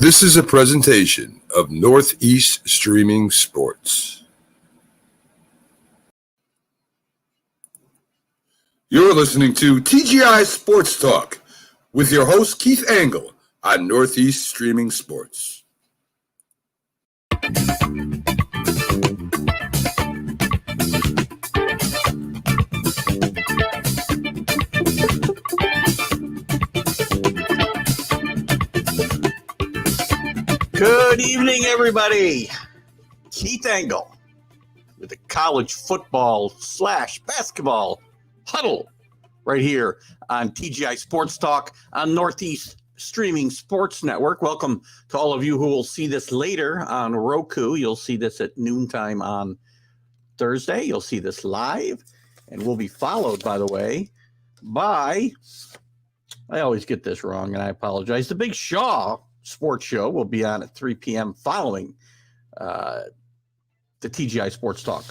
This is a presentation of Northeast Streaming Sports. You're listening to TGI Sports Talk with your host, Keith Angle, on Northeast Streaming Sports. Good evening, everybody. Keith Angle with the college football / basketball huddle right here on TGI Sports Talk on Northeast Streaming Sports Network. Welcome to all of you who will see this later on Roku. You'll see this at noontime on Thursday. You'll see this live, and we'll be followed, by the way, by, I always get this wrong, and I apologize, the Big Shaw Sports Show will be on at 3 p.m. following the TGI Sports Talk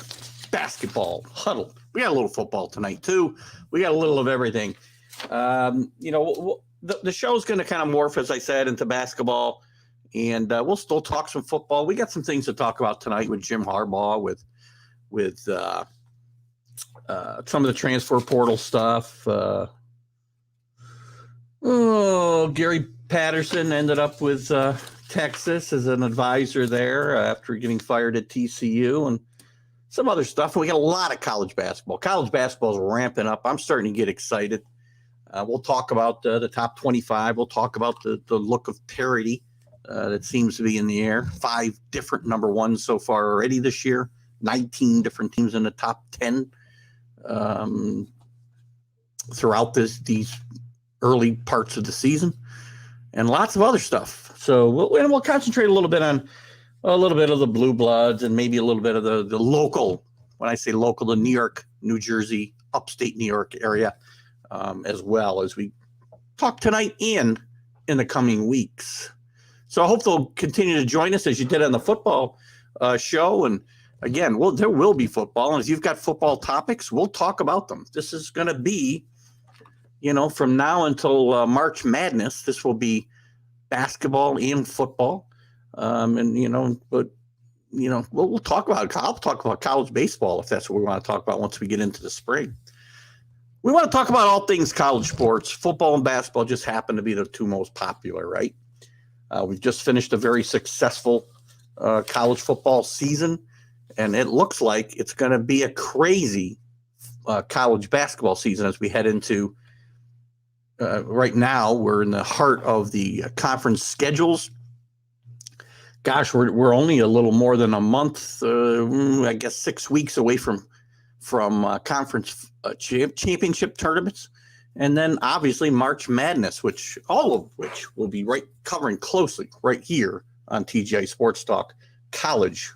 basketball huddle. We got a little football tonight, too. We got a little of everything. The show's going to kind of morph, as I said, into basketball, and we'll still talk some football. We got some things to talk about tonight with Jim Harbaugh, with some of the transfer portal stuff. Gary Patterson ended up with Texas as an advisor there after getting fired at TCU and some other stuff. And we got a lot of college basketball. College basketball is ramping up. I'm starting to get excited. We'll talk about the top 25. We'll talk about the look of parity that seems to be in the air. 5 different number ones so far already this year. 19 different teams in the top 10 throughout these early parts of the season. And lots of other stuff. So we'll concentrate a little bit on a little bit of the blue bloods and maybe a little bit of the local, when I say local, the New York, New Jersey, upstate New York area, as well as we talk tonight and in the coming weeks. So I hope they'll continue to join us as you did on the football show. And again, there will be football. And if you've got football topics, we'll talk about them. This is going to be, from now until March Madness, this will be basketball and football. We'll talk about, I'll talk about college baseball if that's what we want to talk about once we get into the spring. We want to talk about all things college sports. Football and basketball just happen to be the 2 most popular, right? We've just finished a very successful college football season, and it looks like it's going to be a crazy college basketball season as we head into right now. We're in the heart of the conference schedules. Gosh, we're only a little more than a month, I guess 6 weeks away from conference championship tournaments. And then obviously March Madness, all of which we'll be covering closely right here on TGI Sports Talk College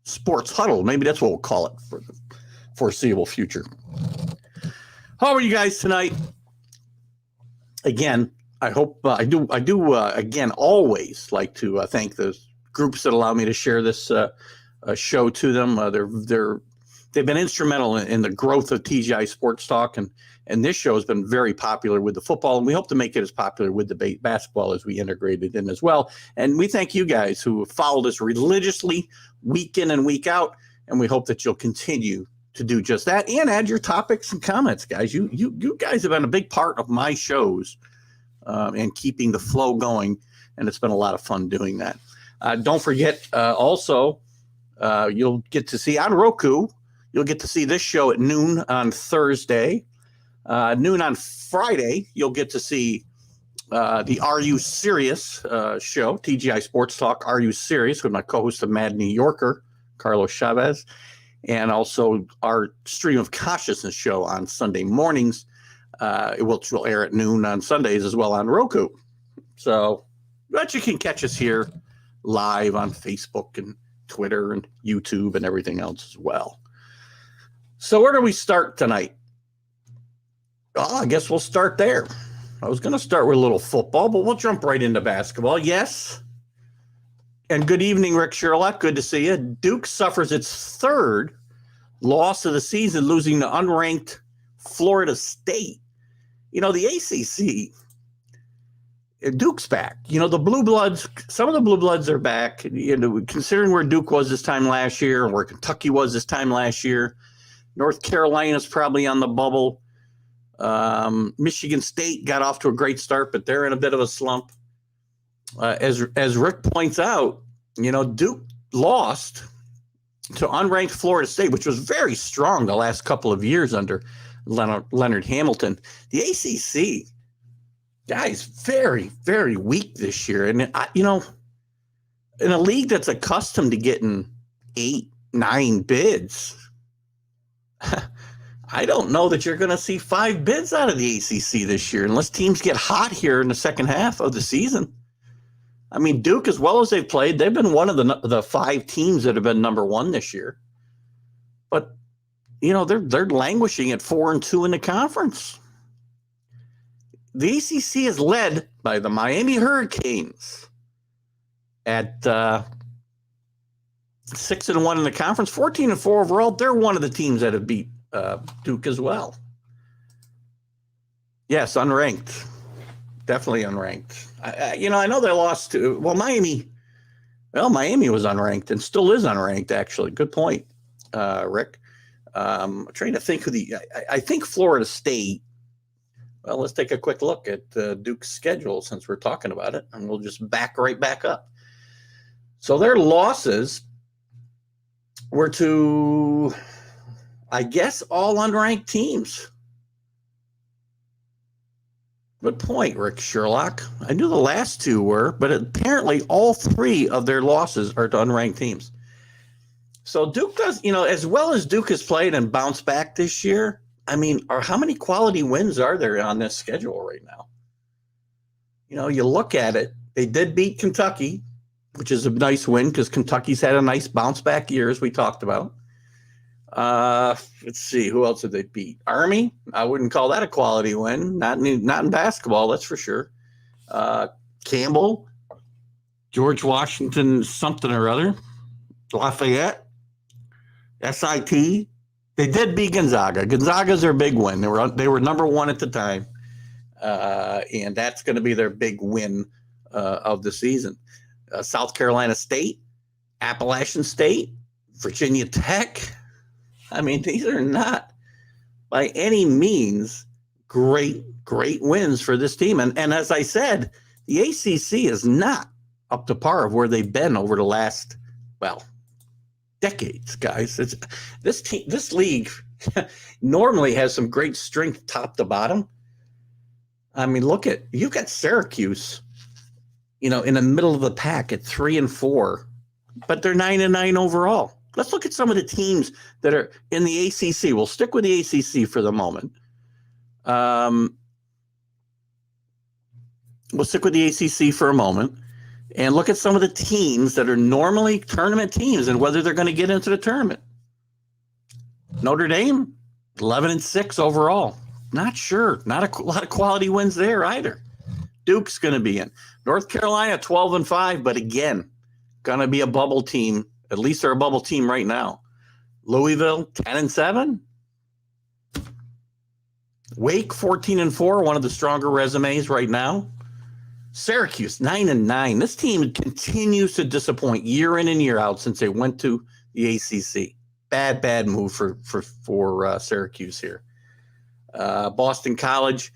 Sports Huddle. Maybe that's what we'll call it for the foreseeable future. How are you guys tonight? Again, I hope I do again always like to thank the groups that allow me to share this show to them. They've been instrumental in the growth of TGI Sports Talk, and this show has been very popular with the football, and we hope to make it as popular with the basketball as we integrate it in as well. And we thank you guys who have followed us religiously week in and week out, and we hope that you'll continue to do just that and add your topics and comments, guys. You guys have been a big part of my shows and keeping the flow going, and it's been a lot of fun doing that. Don't forget, also, you'll get to see on Roku, you'll get to see this show at noon on Thursday. Noon on Friday, you'll get to see the Are You Serious show, TGI Sports Talk Are You Serious, with my co-host, the Mad New Yorker, Carlos Chavez. And also our Stream of Consciousness show on Sunday mornings, which will air at noon on Sundays as well on Roku. So but you can catch us here live on Facebook and Twitter and YouTube and everything else as well. So where do we start tonight? Well, I guess we'll start there. I was going to start with a little football, but we'll jump right into basketball. Yes. And good evening, Rick Sherlock. Good to see you. Duke suffers its 3rd loss of the season, losing to unranked Florida State. The ACC Duke's back. The blue bloods, some of the blue bloods are back, considering where Duke was this time last year and where Kentucky was this time last year. North Carolina's probably on the bubble. Michigan State got off to a great start, but they're in a bit of a slump. As Rick points out, Duke lost to unranked Florida State, which was very strong the last couple of years under Leonard Hamilton. The ACC, guys, very, very weak this year. And, in a league that's accustomed to getting 8, 9 bids, I don't know that you're going to see 5 bids out of the ACC this year unless teams get hot here in the second half of the season. I mean, Duke, as well as they've played, they've been one of the 5 teams that have been number 1 this year. But, they're languishing at 4-2 in the conference. The ACC is led by the Miami Hurricanes at 6-1 in the conference, 14-4 overall. They're one of the teams that have beat Duke as well. Yes, unranked. Definitely unranked. I know they lost to Miami. Well, Miami was unranked and still is unranked, actually. Good point, Rick. I'm trying to think I think Florida State. Well, let's take a quick look at Duke's schedule since we're talking about it, and we'll just back right back up. So their losses were to, I guess, all unranked teams. Good point, Rick Sherlock. I knew the last 2 were, but apparently all 3 of their losses are to unranked teams. So Duke does, as well as Duke has played and bounced back this year, how many quality wins are there on this schedule right now? You look at it, they did beat Kentucky, which is a nice win because Kentucky's had a nice bounce back year, as we talked about. Let's see, who else did they beat? Army. I wouldn't call that a quality win. Not in basketball, that's for sure. Campbell, George Washington, something or other, Lafayette, SIT. They did beat Gonzaga. Gonzaga's their big win. They were number 1 at the time, and that's going to be their big win of the season. South Carolina State, Appalachian State, Virginia Tech. These are not by any means great wins for this team. And as I said, the ACC is not up to par of where they've been over the last, decades, guys. This league normally has some great strength top to bottom. You've got Syracuse, in the middle of the pack at 3-4, but they're 9-9 overall. Let's look at some of the teams that are in the ACC. We'll stick with the ACC for the moment. We'll stick with the ACC for a moment and look at some of the teams that are normally tournament teams and whether they're going to get into the tournament. Notre Dame, 11-6 overall. Not sure. Not a lot of quality wins there either. Duke's going to be in. North Carolina, 12-5, but again, going to be a bubble team. At least they're a bubble team right now. Louisville, 10-7. Wake, 14-4, one of the stronger resumes right now. Syracuse, 9-9. This team continues to disappoint year in and year out since they went to the ACC. Bad move for Syracuse here. Boston College,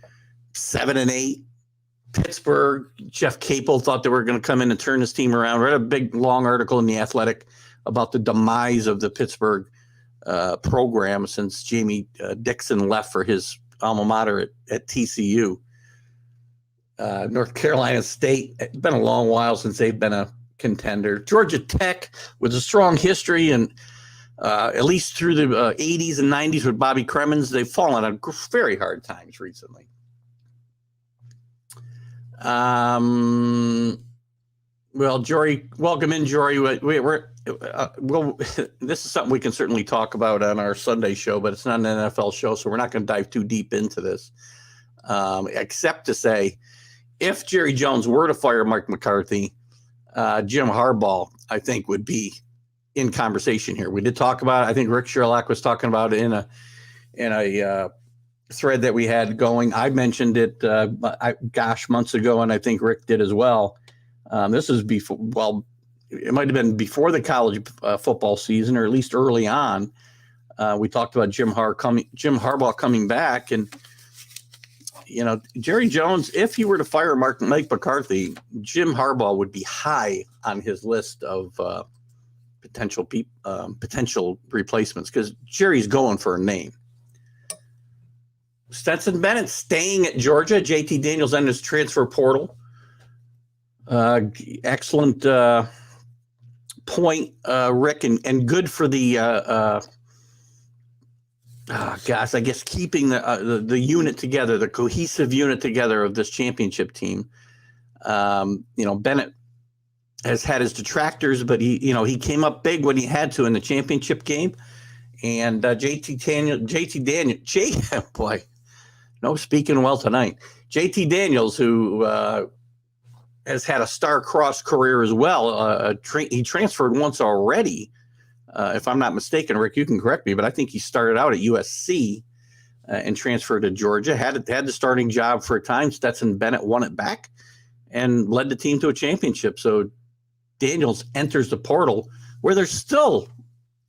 7-8. Pittsburgh, Jeff Capel thought they were going to come in and turn this team around. Read a big, long article in The Athletic about the demise of the Pittsburgh program since Jamie Dixon left for his alma mater at TCU. North Carolina State, it's been a long while since they've been a contender. Georgia Tech, with a strong history and at least through the 80s and 90s with Bobby Cremins, they've fallen on very hard times recently. Well, Jory, welcome in, Jory. This is something we can certainly talk about on our Sunday show, but it's not an NFL show, so we're not going to dive too deep into this, except to say, if Jerry Jones were to fire Mike McCarthy, Jim Harbaugh, I think, would be in conversation here. We did talk about it. I think Rick Sherlock was talking about it in a thread that we had going. I mentioned it, months ago, and I think Rick did as well. This is before, well, it might have been before the college football season, or at least early on. We talked about Jim Harbaugh coming back, and Jerry Jones, if he were to fire Mike McCarthy, Jim Harbaugh would be high on his list of potential replacements, because Jerry's going for a name. Stetson Bennett staying at Georgia. JT Daniels on his transfer portal. Excellent point, Rick, and good for the I guess keeping the unit together, the cohesive unit together of this championship team. Bennett has had his detractors, but he came up big when he had to in the championship game. And speaking well tonight. JT Daniels, who has had a star-crossed career as well. He transferred once already. If I'm not mistaken, Rick, you can correct me, but I think he started out at USC and transferred to Georgia, had the starting job for a time. Stetson Bennett won it back and led the team to a championship. So Daniels enters the portal where there's still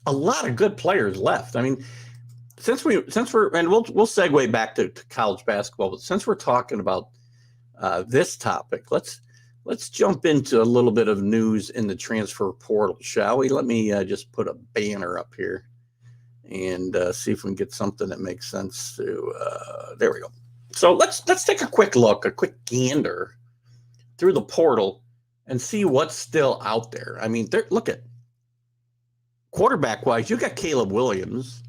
a lot of good players left. I mean, since we're and we'll segue back to college basketball, but since we're talking about this topic, let's jump into a little bit of news in the transfer portal, shall we? Let me just put a banner up here and see if we can get something that makes sense to. There we go. So let's take a quick gander through the portal and see what's still out there. I mean, look at quarterback-wise, you got Caleb Williams.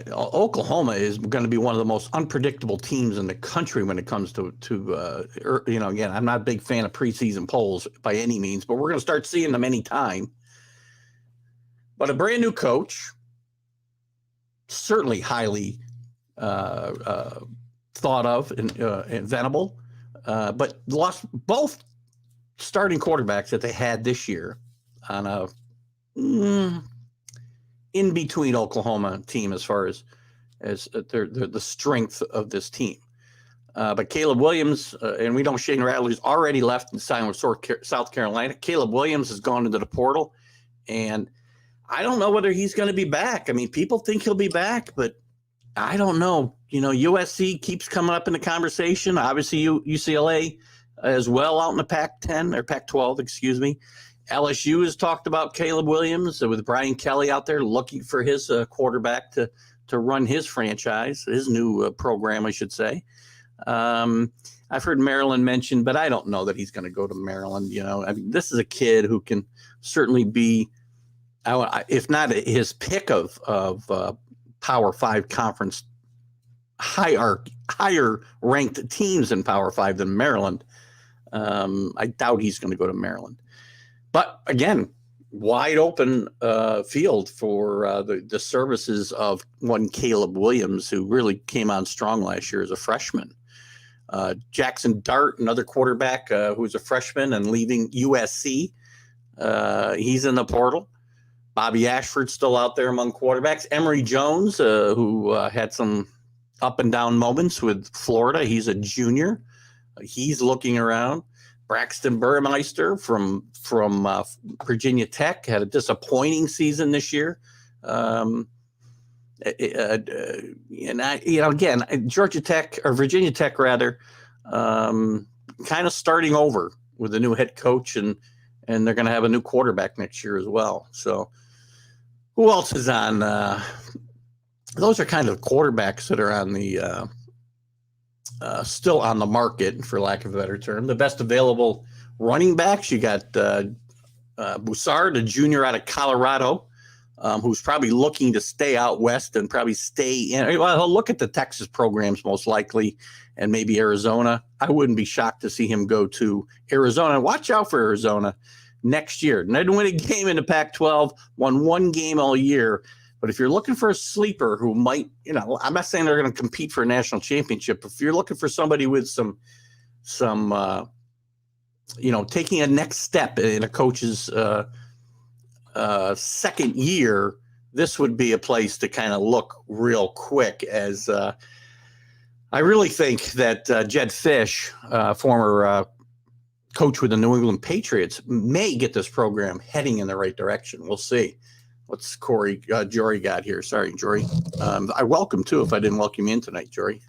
Oklahoma is going to be one of the most unpredictable teams in the country when it comes to again, I'm not a big fan of preseason polls by any means, but we're going to start seeing them anytime. But a brand new coach, certainly highly thought of and inventable, but lost both starting quarterbacks that they had this year on a in between Oklahoma team as far as the strength of this team. But Caleb Williams, and we know Shane Rattler's already left and signed with South Carolina. Caleb Williams has gone into the portal, and I don't know whether he's going to be back. I mean, people think he'll be back, but I don't know. USC keeps coming up in the conversation. Obviously, UCLA as well out in the Pac-10 or Pac-12, excuse me. LSU has talked about Caleb Williams with Brian Kelly out there looking for his quarterback to run his franchise, his new program, I should say. I've heard Maryland mentioned, but I don't know that he's going to go to Maryland. I mean, this is a kid who can certainly be, if not his pick of Power 5 conference higher ranked teams in Power 5 than Maryland. I doubt he's going to go to Maryland. But again, wide open field for the services of one Caleb Williams, who really came on strong last year as a freshman. Jackson Dart, another quarterback who's a freshman and leaving USC. He's in the portal. Bobby Ashford's still out there among quarterbacks. Emory Jones, who had some up and down moments with Florida. He's a junior. He's looking around. Braxton Burmeister from Virginia Tech had a disappointing season this year. Georgia Tech or Virginia Tech rather, kind of starting over with a new head coach, and they're going to have a new quarterback next year as well. So who else is on? Those are kind of quarterbacks that are on the still on the market, for lack of a better term. The best available running backs, you got Boussard, a junior out of Colorado, who's probably looking to stay out west and probably stay in. Well, he'll look at the Texas programs most likely, and maybe Arizona. I wouldn't be shocked to see him go to Arizona. Watch out for Arizona next year. Didn't win a game in the Pac-12, won one game all year. But if you're looking for a sleeper who might, I'm not saying they're going to compete for a national championship. If you're looking for somebody with some taking a next step in a coach's second year, this would be a place to kind of look real quick, as I really think that Jed Fish, former coach with the New England Patriots, may get this program heading in the right direction. We'll see. What's Jory got here? Sorry, Jory. I welcome too, if I didn't welcome you in tonight, Jory.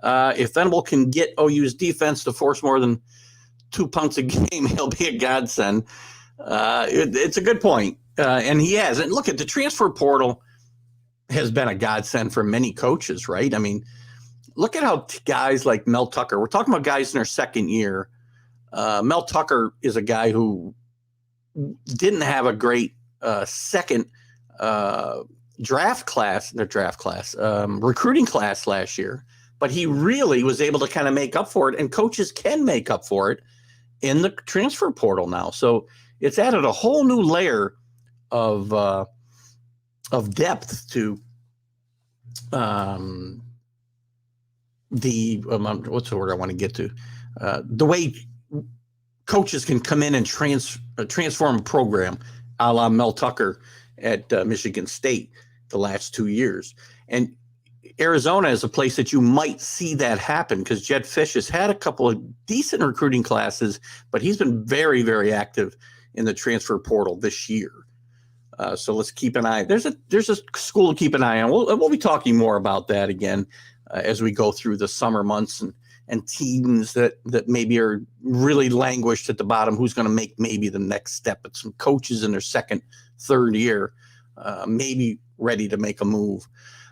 If Venable can get OU's defense to force more than 2 punts a game, he'll be a godsend. It's a good point. And he has. And look, at the transfer portal has been a godsend for many coaches, right? I mean, look at how guys like Mel Tucker, we're talking about guys in their second year. Mel Tucker is a guy who didn't have a great second recruiting class last year, but he really was able to kind of make up for it, and coaches can make up for it in the transfer portal now. So it's added a whole new layer of depth to what's the word I want to get to? The way coaches can come in and transform a program, a la Mel Tucker at Michigan State the last 2 years. And Arizona is a place that you might see that happen, because Jed Fish has had a couple of decent recruiting classes, but he's been very, very active in the transfer portal this year. So let's keep an eye. There's a school to keep an eye on. We'll be talking more about that again as we go through the summer months, and teams that maybe are really languished at the bottom, who's going to make maybe the next step. But some coaches in their second, third year, maybe ready to make a move.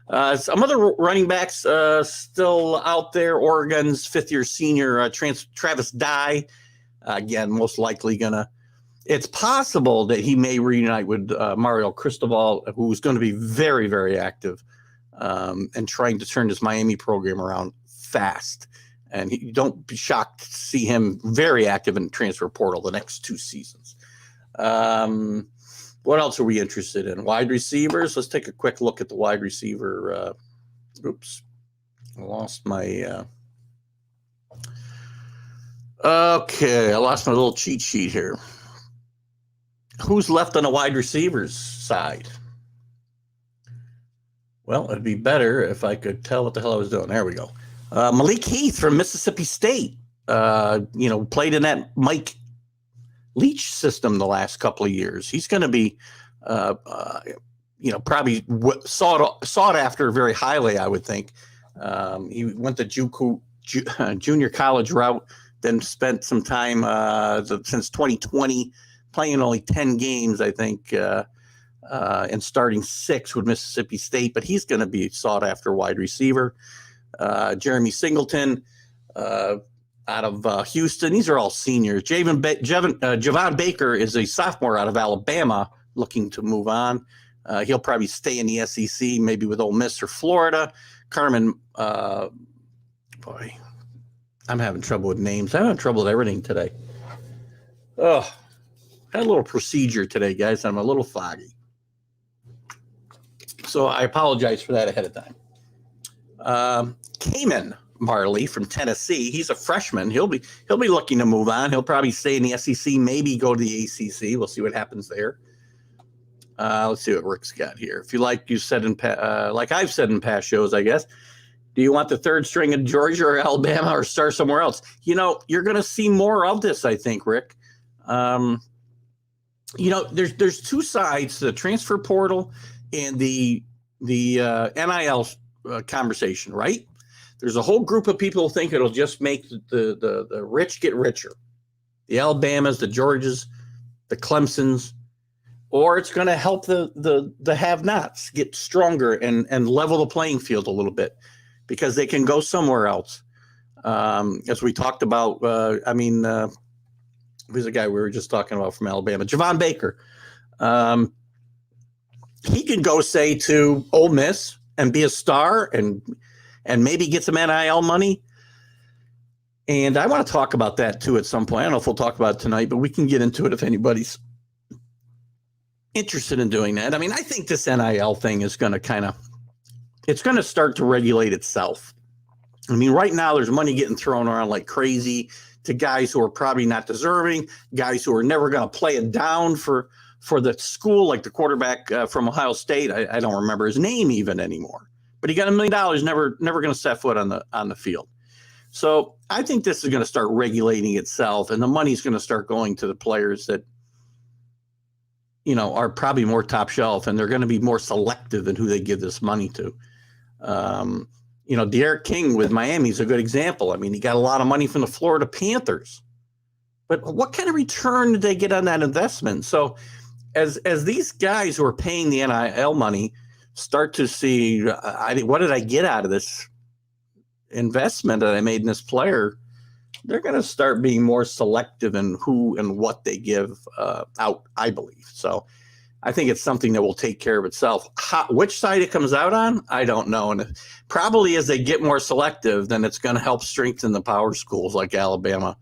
Some other running backs still out there. Oregon's fifth-year senior Travis Dye, again, most likely it's possible that he may reunite with Mario Cristobal, who's going to be very, very active and trying to turn his Miami program around fast. And don't be shocked to see him very active in transfer portal the next 2 seasons. What else are we interested in? Wide receivers. Let's take a quick look at the wide receiver. Oops, I lost my. Okay, I lost my little cheat sheet here. Who's left on the wide receivers side? Well, it'd be better if I could tell what the hell I was doing. There we go. Malik Heath from Mississippi State, played in that Mike Leach system the last couple of years. He's going to be, probably sought after very highly, I would think. He went the junior college route, then spent some time since 2020 playing only 10 games, I think, and starting 6 with Mississippi State. But he's going to be sought after wide receiver. Jeremy Singleton out of Houston. These are all seniors. Javon Baker is a sophomore out of Alabama looking to move on. He'll probably stay in the SEC, maybe with Ole Miss or Florida. Carmen, boy, I'm having trouble with names. I'm having trouble with everything today. Oh, had a little procedure today, guys. I'm a little foggy. So I apologize for that ahead of time. Cayman Marley from Tennessee. He's a freshman. He'll be looking to move on. He'll probably stay in the SEC, maybe go to the ACC. We'll see what happens there. Let's see what Rick's got here. If you like I've said in past shows, I guess. Do you want the third string in Georgia or Alabama, or start somewhere else? You're going to see more of this, I think, Rick. There's 2 sides to the transfer portal and the NIL conversation, right? There's a whole group of people who think it'll just make the rich get richer. The Alabamas, the Georgias, the Clemsons, or it's going to help the have-nots get stronger and level the playing field a little bit, because they can go somewhere else. As we talked about, who's the guy we were just talking about from Alabama? Javon Baker. He can go, say, to Ole Miss and be a star and maybe get some NIL money. And I want to talk about that too at some point. I don't know if we'll talk about it tonight, but we can get into it if anybody's interested in doing that. I mean, I think this NIL thing is going to it's going to start to regulate itself. I mean, right now there's money getting thrown around like crazy to guys who are probably not deserving, guys who are never going to play it down for for the school, like the quarterback from Ohio State. I don't remember his name even anymore, but he got $1 million, never going to set foot on the field. So I think this is going to start regulating itself, and the money's going to start going to the players that, are probably more top shelf, and they're going to be more selective in who they give this money to. De'Aaron King with Miami is a good example. I mean, he got a lot of money from the Florida Panthers, but what kind of return did they get on that investment? So as these guys who are paying the NIL money start to see, what did I get out of this investment that I made in this player, they're going to start being more selective in who and what they give out, I believe. So I think it's something that will take care of itself. Which side it comes out on, I don't know. And probably as they get more selective, then it's going to help strengthen the power schools like Alabama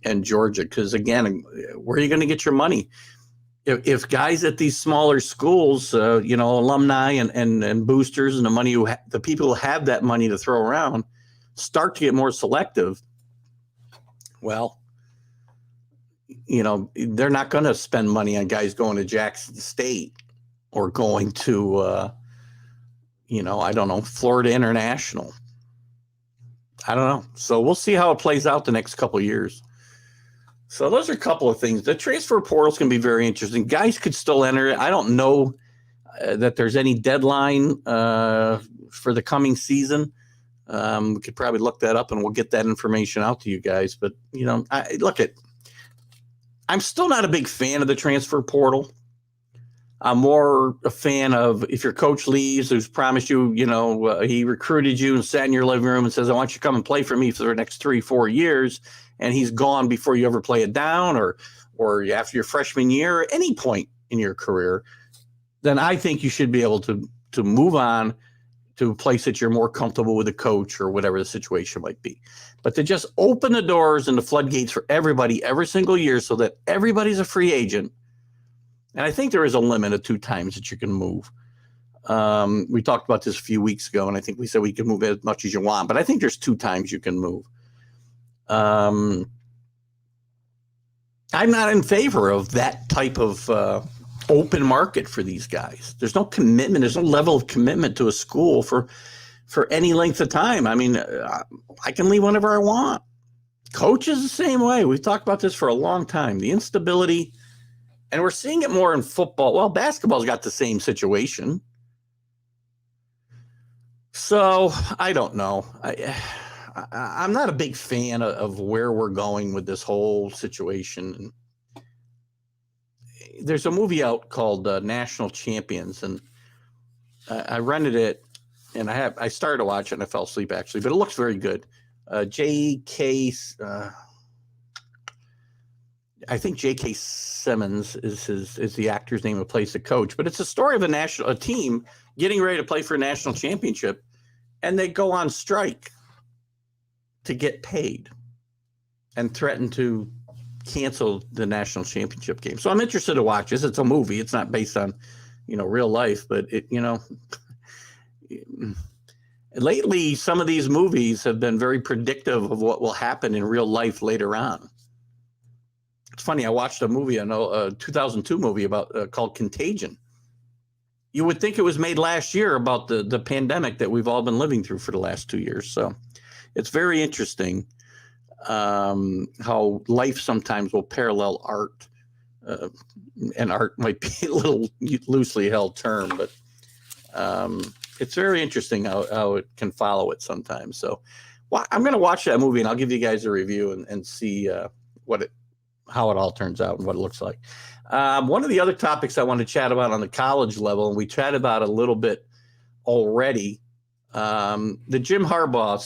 and Georgia. Because, again, where are you going to get your money? If guys at these smaller schools, alumni and boosters and the people who have that money to throw around start to get more selective, well, they're not going to spend money on guys going to Jackson State or going to, I don't know, Florida International. I don't know. So we'll see how it plays out the next couple of years. So those are a couple of things. The transfer portal is going to be very interesting. Guys could still enter it. I don't know that there's any deadline for the coming season. We could probably look that up and we'll get that information out to you guys. But, I'm still not a big fan of the transfer portal. I'm more a fan of if your coach leaves, who's promised you, he recruited you and sat in your living room and says, I want you to come and play for me for the next 3-4 years. And he's gone before you ever play it down or after your freshman year, or any point in your career, then I think you should be able to move on to a place that you're more comfortable with a coach or whatever the situation might be. But to just open the doors and the floodgates for everybody every single year so that everybody's a free agent. And I think there is a limit of 2 times that you can move. We talked about this a few weeks ago, and I think we said we can move as much as you want, but I think there's 2 times you can move. I'm not in favor of that type of open market for these guys. There's no commitment. There's no level of commitment to a school for any length of time. I mean, I can leave whenever I want. Coaches the same way. We've talked about this for a long time. The instability, and we're seeing it more in football. Well, basketball's got the same situation. So I don't know. I'm not a big fan of where we're going with this whole situation. There's a movie out called National Champions, and I rented it, and I started to watch it, and I fell asleep actually, but it looks very good. J.K. I think J.K. Simmons is the actor's name who plays the coach, but it's a story of a team getting ready to play for a national championship, and they go on strike to get paid and threaten to cancel the national championship game. So I'm interested to watch this. It's a movie. It's not based on, real life, but lately some of these movies have been very predictive of what will happen in real life later on. It's funny. I watched a movie, a 2002 movie called Contagion. You would think it was made last year about the pandemic that we've all been living through for the last 2 years. So it's very interesting how life sometimes will parallel art, and art might be a little loosely held term, but it's very interesting how it can follow it sometimes. So I'm going to watch that movie, and I'll give you guys a review and see how it all turns out and what it looks like. One of the other topics I want to chat about on the college level, and we chatted about a little bit already, the Jim Harbaugh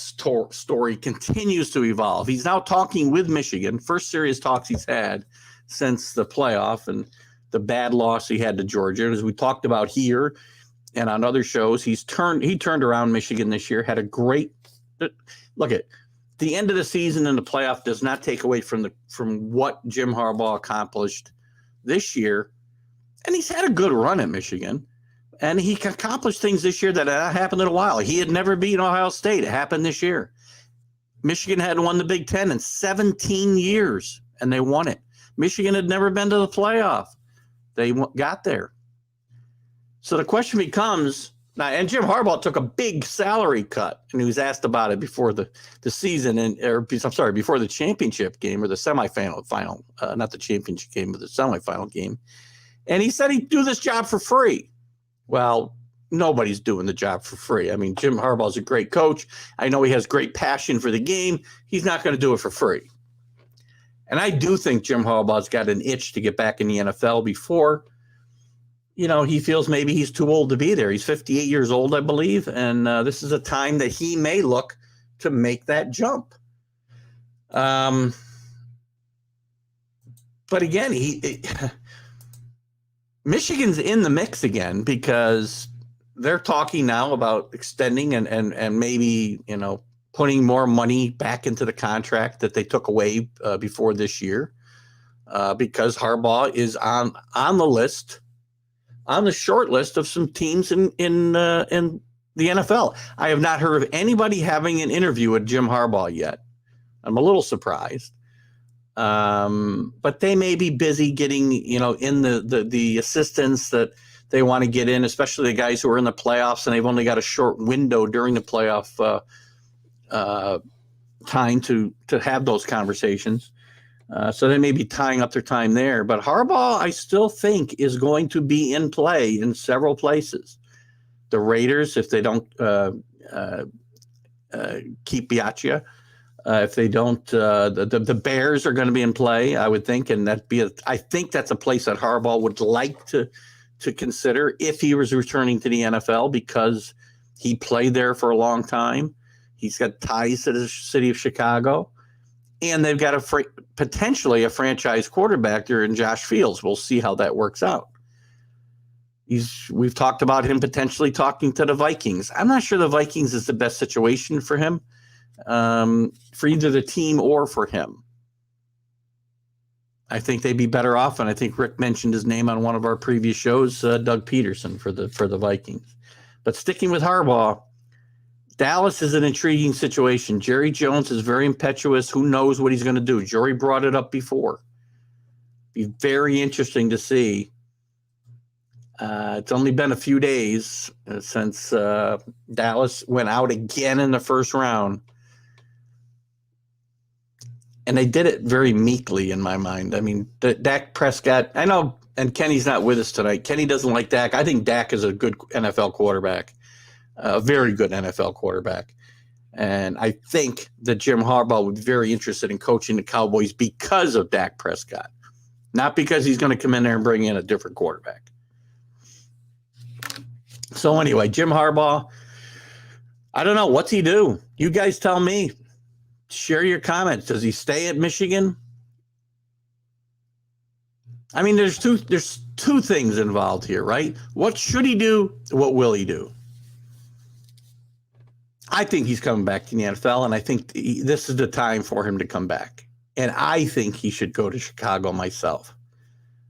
story continues to evolve. He's now talking with Michigan, first serious talks he's had since the playoff and the bad loss he had to Georgia. As we talked about here and on other shows, he turned around Michigan this year, had a great look at the end of the season, and the playoff does not take away from what Jim Harbaugh accomplished this year. And he's had a good run at Michigan. And he accomplished things this year that happened in a while. He had never beaten Ohio State. It happened this year. Michigan hadn't won the Big Ten in 17 years, and they won it. Michigan had never been to the playoff. they got there. So the question becomes now, and Jim Harbaugh took a big salary cut, and he was asked about it before the season, before the championship game or the semifinal, not the championship game, but the semifinal game. And he said he'd do this job for free. Well, nobody's doing the job for free. I mean, Jim Harbaugh's a great coach. I know he has great passion for the game. He's not going to do it for free. And I do think Jim Harbaugh's got an itch to get back in the NFL before, he feels maybe he's too old to be there. He's 58 years old, I believe. And this is a time that he may look to make that jump. But again, Michigan's in the mix again because they're talking now about extending and maybe, putting more money back into the contract that they took away before this year because Harbaugh is on the list, on the short list of some teams in the NFL. I have not heard of anybody having an interview with Jim Harbaugh yet. I'm a little surprised. But they may be busy getting, in the assistants that they want to get in, especially the guys who are in the playoffs and they've only got a short window during the playoff time to have those conversations. So they may be tying up their time there. But Harbaugh, I still think, is going to be in play in several places. The Raiders, if they don't keep Biaccia. If they don't, the Bears are going to be in play, I would think, and I think that's a place that Harbaugh would like to consider if he was returning to the NFL because he played there for a long time. He's got ties to the city of Chicago, and they've got potentially a franchise quarterback there in Josh Fields. We'll see how that works out. We've talked about him potentially talking to the Vikings. I'm not sure the Vikings is the best situation for him. For either the team or for him. I think they'd be better off, and I think Rick mentioned his name on one of our previous shows, Doug Peterson for the Vikings. But sticking with Harbaugh, Dallas is an intriguing situation. Jerry Jones is very impetuous. Who knows what he's going to do? Jory brought it up before. Be very interesting to see. It's only been a few days since Dallas went out again in the first round. And they did it very meekly in my mind. I mean, Dak Prescott, I know, and Kenny's not with us tonight. Kenny doesn't like Dak. I think Dak is a good NFL quarterback, a very good NFL quarterback. And I think that Jim Harbaugh would be very interested in coaching the Cowboys because of Dak Prescott, not because he's going to come in there and bring in a different quarterback. So anyway, Jim Harbaugh, I don't know. What's he do? You guys tell me. Share your comments. Does he stay at Michigan? I mean, there's two things involved here, right? What should he do? What will he do? I think he's coming back to the NFL, and I think this is the time for him to come back. And I think he should go to Chicago myself.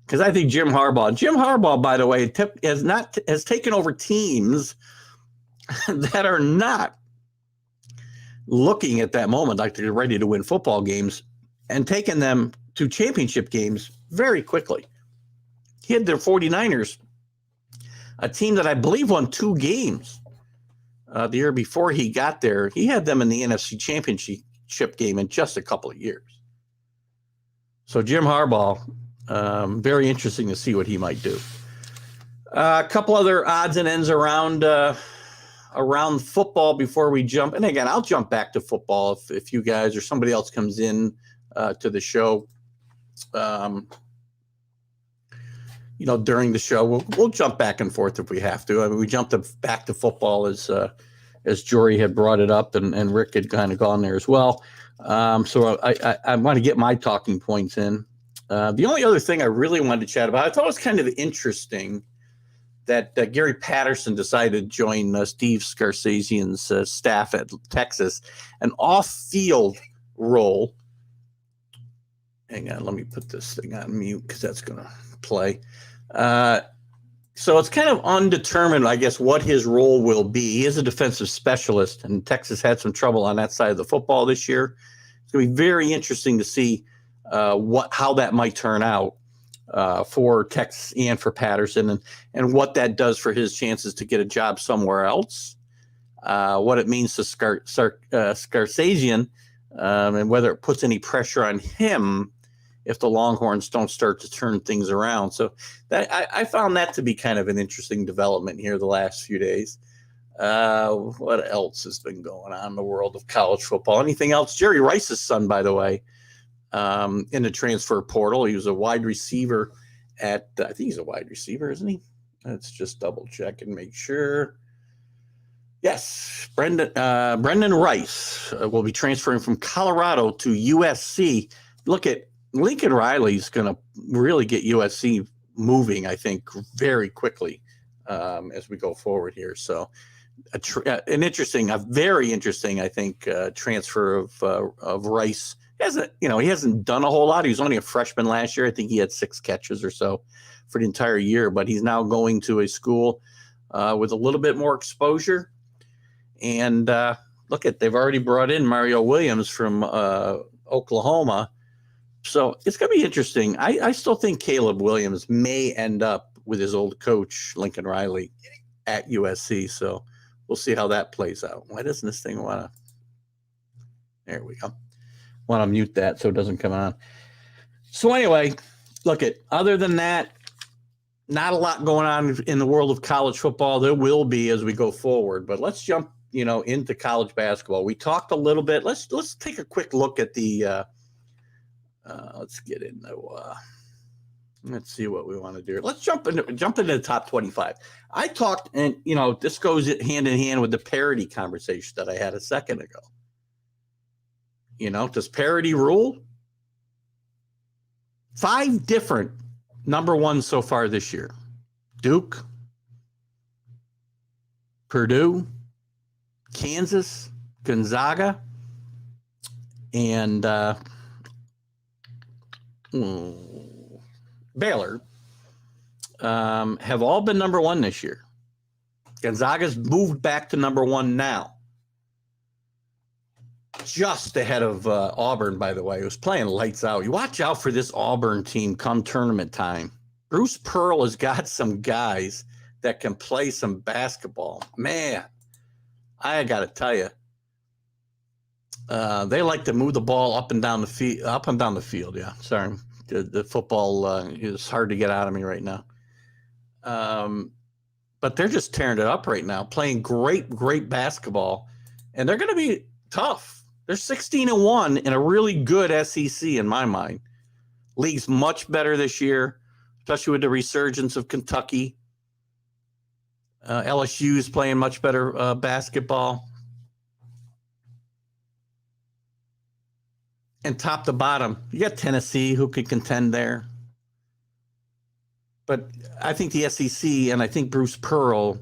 Because I think Jim Harbaugh, by the way, has taken over teams that are not looking at that moment like they're ready to win football games and taken them to championship games very quickly. He had their 49ers, a team that I believe won 2 games the year before he got there. He had them in the NFC championship game in just a couple of years. So Jim Harbaugh, very interesting to see what he might do. A couple other odds and ends around football before we jump. And again, I'll jump back to football if you guys or somebody else comes in to the show. During the show, we'll jump back and forth if we have to. I mean, we jumped back to football as Jory had brought it up and Rick had kind of gone there as well. So I want to get my talking points in. The only other thing I really wanted to chat about, I thought it was kind of interesting that Gary Patterson decided to join Steve Scarsazian's staff at Texas, an off-field role. Hang on, let me put this thing on mute because that's going to play. So it's kind of undetermined, I guess, what his role will be. He is a defensive specialist, and Texas had some trouble on that side of the football this year. It's going to be very interesting to see how that might turn out. for Texas and for Patterson, and what that does for his chances to get a job somewhere else, what it means to Scarsazian, and whether it puts any pressure on him if the Longhorns don't start to turn things around. So that I found that to be kind of an interesting development here the last few days. What else has been going on in the world of college football? Anything else? Jerry Rice's son, by the way, in the transfer portal. He was a wide receiver at, I think he's a wide receiver, isn't he? Let's just double check and make sure. Yes, Brendan Rice will be transferring from Colorado to USC. Look at Lincoln Riley's going to really get USC moving, I think, very quickly as we go forward here. So a very interesting, I think, transfer of Rice. He hasn't done a whole lot. He was only a freshman last year. I think he had 6 catches or so for the entire year, but he's now going to a school with a little bit more exposure. And they've already brought in Mario Williams from Oklahoma. So it's going to be interesting. I still think Caleb Williams may end up with his old coach, Lincoln Riley, at USC. So we'll see how that plays out. Why doesn't this thing want to? There we go. Want to mute that so it doesn't come on. So anyway, other than that, not a lot going on in the world of college football. There will be as we go forward, but let's jump, into college basketball. We talked a little bit. Let's take a quick look at the. Let's get into. Let's see what we want to do. Let's jump into the top 25. I talked, and this goes hand in hand with the parody conversation that I had a second ago. Does parody rule? 5 different number ones so far this year: Duke, Purdue, Kansas, Gonzaga, and Baylor have all been number 1 this year. Gonzaga's moved back to number 1 now, just ahead of Auburn, by the way. It was playing lights out. You watch out for this Auburn team come tournament time. Bruce Pearl has got some guys that can play some basketball. Man, I got to tell you, they like to move the ball up and down the field. Yeah, sorry. The football is hard to get out of me right now. But they're just tearing it up right now, playing great basketball. And they're going to be tough. They're 16-1 in a really good SEC in my mind. League's much better this year, especially with the resurgence of Kentucky. LSU is playing much better basketball. And top to bottom, you got Tennessee who could contend there. But I think the SEC, and I think Bruce Pearl,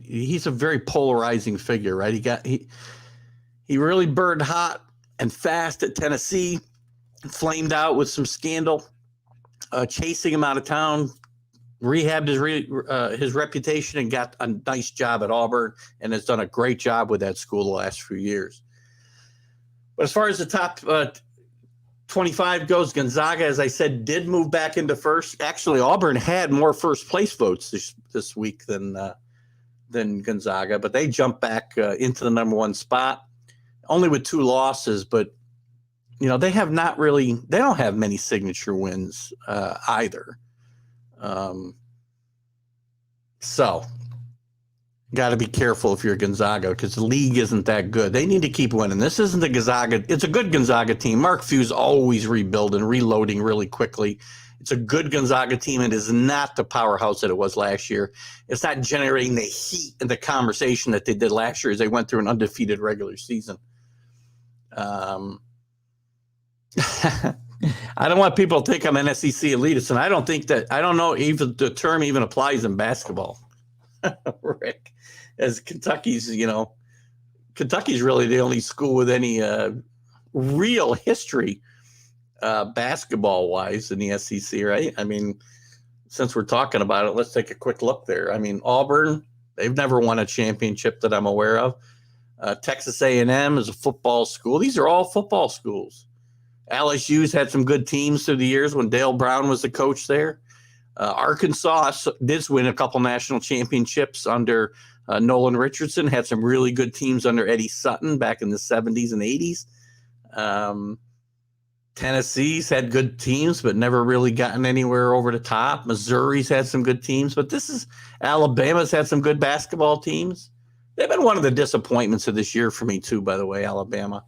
he's a very polarizing figure, right? He really burned hot and fast at Tennessee, flamed out with some scandal, chasing him out of town, rehabbed his reputation, and got a nice job at Auburn, and has done a great job with that school the last few years. But as far as the top 25 goes, Gonzaga, as I said, did move back into first. Actually, Auburn had more first place votes this week than Gonzaga, but they jumped back into the number 1 spot, only with 2 losses. But they don't have many signature wins either. So got to be careful if you're Gonzaga, because the league isn't that good. They need to keep winning. This isn't the Gonzaga. It's a good Gonzaga team. Mark Few's always rebuilding, reloading really quickly. It's a good Gonzaga team. It is not the powerhouse that it was last year. It's not generating the heat and the conversation that they did last year as they went through an undefeated regular season. I don't want people to think I'm an SEC elitist, and I don't know if the term even applies in basketball. Rick, as Kentucky's really the only school with any real history basketball wise in the SEC, right? I mean, since we're talking about it, let's take a quick look there. I mean, Auburn, they've never won a championship that I'm aware of. Texas A&M is a football school. These are all football schools. LSU's had some good teams through the years when Dale Brown was the coach there. Arkansas did win a couple national championships under Nolan Richardson, had some really good teams under Eddie Sutton back in the 70s and 80s. Tennessee's had good teams, but never really gotten anywhere over the top. Missouri's had some good teams, but Alabama's had some good basketball teams. They've been one of the disappointments of this year for me too, by the way, Alabama.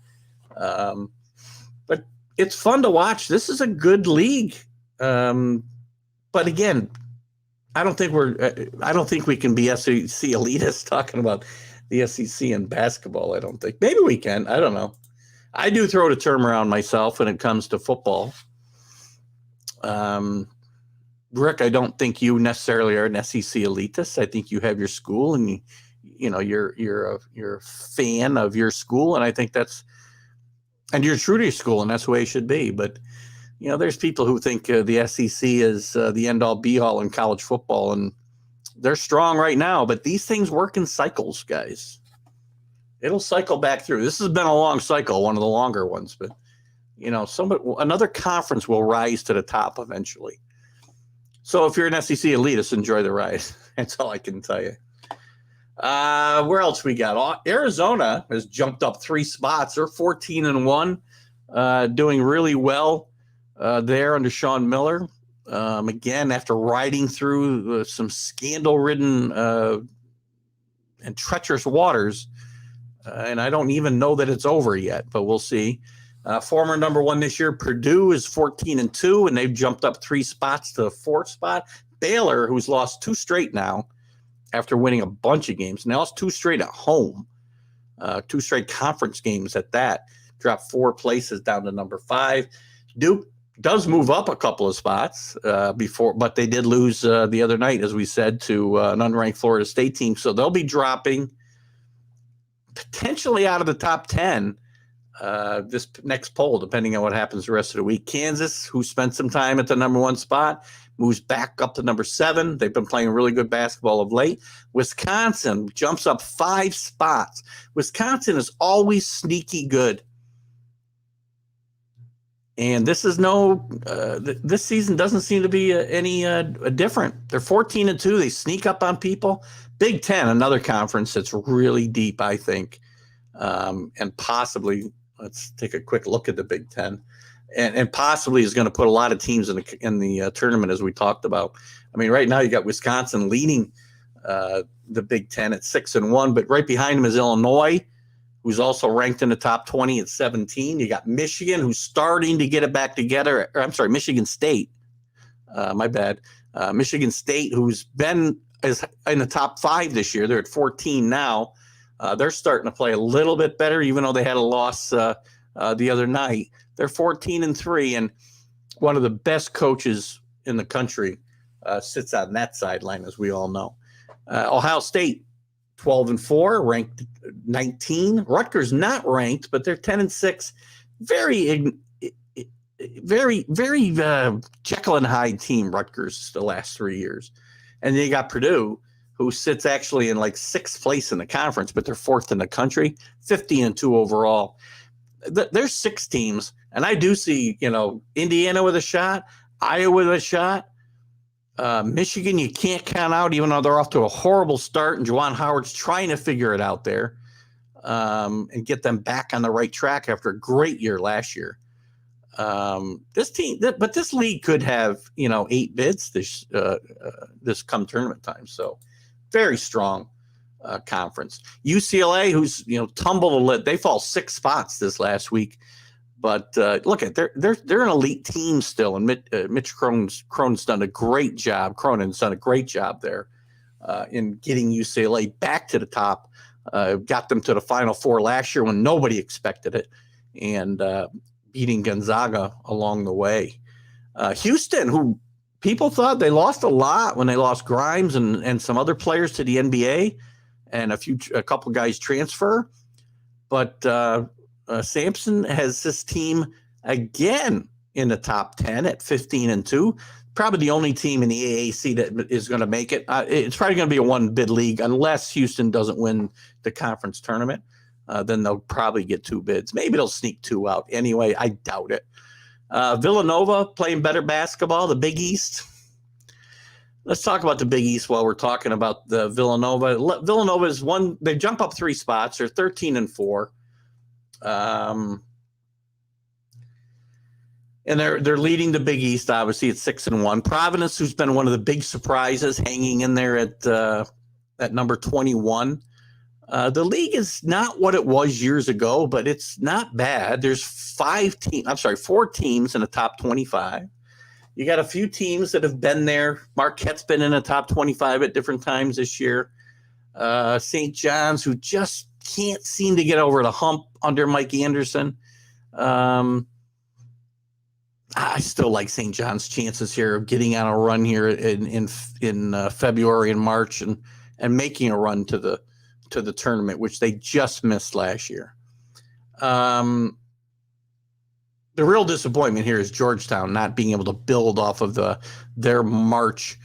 But it's fun to watch. This is a good league. But again, I don't think we can be SEC elitists talking about the SEC in basketball. I don't think. Maybe we can. I don't know. I do throw the term around myself when it comes to football. Rick, I don't think you necessarily are an SEC elitist. I think you have your school, and you're a fan of your school, and I think and you're true to your school, and that's the way it should be. But there's people who think the SEC is the end all be all in college football, and they're strong right now. But these things work in cycles, guys. It'll cycle back through. This has been a long cycle, one of the longer ones, but another conference will rise to the top eventually. So if you're an SEC elitist, enjoy the ride. That's all I can tell you. Where else we got? Arizona has jumped up 3 spots. They're 14-1, doing really well there under Sean Miller. Again, after riding through some scandal-ridden and treacherous waters. And I don't even know that it's over yet, but we'll see. Former number 1 this year, Purdue is 14-2, and they've jumped up 3 spots to the 4th spot. Baylor, who's lost 2 straight now after winning a bunch of games, and they lost 2 straight at home, 2 straight conference games at that, dropped 4 places down to number 5. Duke does move up a couple of spots but they did lose the other night, as we said, to an unranked Florida State team. So they'll be dropping potentially out of the top 10 this next poll, depending on what happens the rest of the week. Kansas, who spent some time at the number 1 spot, moves back up to number 7. They've been playing really good basketball of late. Wisconsin jumps up 5 spots. Wisconsin is always sneaky good. And this is this season doesn't seem to be any different. They're 14-2. They sneak up on people. Big Ten, another conference that's really deep, I think. And possibly, let's take a quick look at the Big Ten. And possibly is going to put a lot of teams in the tournament, as we talked about. I mean, right now you got Wisconsin leading the Big Ten at 6-1, but right behind them is Illinois, who's also ranked in the top 20 at 17. You got Michigan, who's starting to get it back together. Michigan State. My bad. Michigan State, who's been in the top 5 this year. They're at 14 now. They're starting to play a little bit better, even though they had a loss the other night. They're 14-3, and one of the best coaches in the country sits on that sideline, as we all know. Ohio State, 12-4, ranked 19. Rutgers not ranked, but they're 10-6. Very, very, very Jekyll and Hyde team, Rutgers, the last 3 years. And then you got Purdue, who sits actually in like 6th place in the conference, but they're 4th in the country, 15-2 overall. There's 6 teams, and I do see, Indiana with a shot, Iowa with a shot. Michigan, you can't count out, even though they're off to a horrible start, and Juwan Howard's trying to figure it out there and get them back on the right track after a great year last year. This league could have 8 bids this come tournament time. So very strong conference. UCLA, who's tumbled a little, they fall 6 spots this last week. But look at they're an elite team still, and Mitch Cronin's done a great job. Cronin's done a great job there in getting UCLA back to the top. Got them to the Final Four last year when nobody expected it, and beating Gonzaga along the way. Houston, who people thought they lost a lot when they lost Grimes and some other players to the NBA, and a couple guys transfer, but. Sampson has this team again in the top 10 at 15-2. Probably the only team in the AAC that is going to make it. It's probably going to be a 1-bid league unless Houston doesn't win the conference tournament. Then they'll probably get 2 bids. Maybe they'll sneak 2 out. Anyway, I doubt it. Villanova playing better basketball, the Big East. Let's talk about the Big East while we're talking about the Villanova. Villanova is one. They jump up 3 spots. They're 13-4. And they're leading the Big East, obviously, at 6-1. Providence, who's been one of the big surprises, hanging in there at number 21. The league is not what it was years ago, but it's not bad. There's 4 teams in the top 25. You got a few teams that have been there. Marquette's been in the top 25 at different times this year. St. John's, who just can't seem to get over the hump under Mike Anderson. I still like St. John's chances here of getting on a run here in February and March and making a run to the tournament, which they just missed last year. The real disappointment here is Georgetown not being able to build off of their March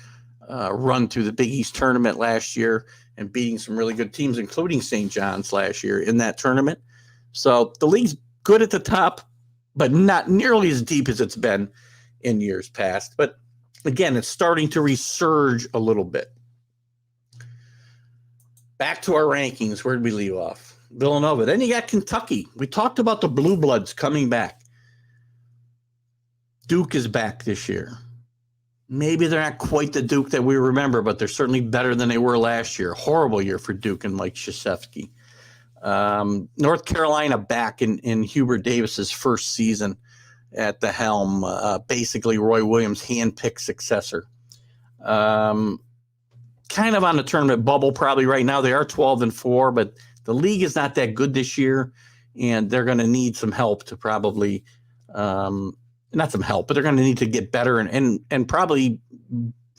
run through the Big East tournament last year and beating some really good teams, including St. John's last year in that tournament. So the league's good at the top, but not nearly as deep as it's been in years past. But again, it's starting to resurge a little bit. Back to our rankings. Where did we leave off? Villanova. Then you got Kentucky. We talked about the Blue Bloods coming back. Duke is back this year. Maybe they're not quite the Duke that we remember, but they're certainly better than they were last year. Horrible year for Duke and Mike Krzyzewski. North Carolina back in Hubert Davis's first season at the helm. Basically, Roy Williams' handpicked successor. Kind of on the tournament bubble probably right now. They are 12-4, but the league is not that good this year, and they're going to need some help to probably not some help, but they're going to need to get better and probably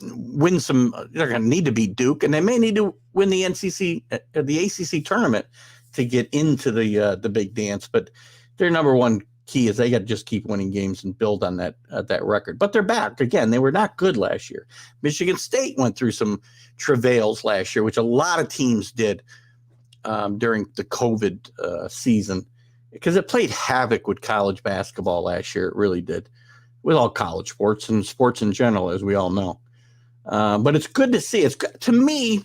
win some. They're going to need to beat Duke, and they may need to win the ACC tournament to get into the big dance. But their number one key is they got to just keep winning games and build on that record. But they're back again. They were not good last year. Michigan State went through some travails last year, which a lot of teams did during the COVID season, because it played havoc with college basketball last year. It really did, with all college sports and sports in general, as we all know. But it's good to see. It's good, to me.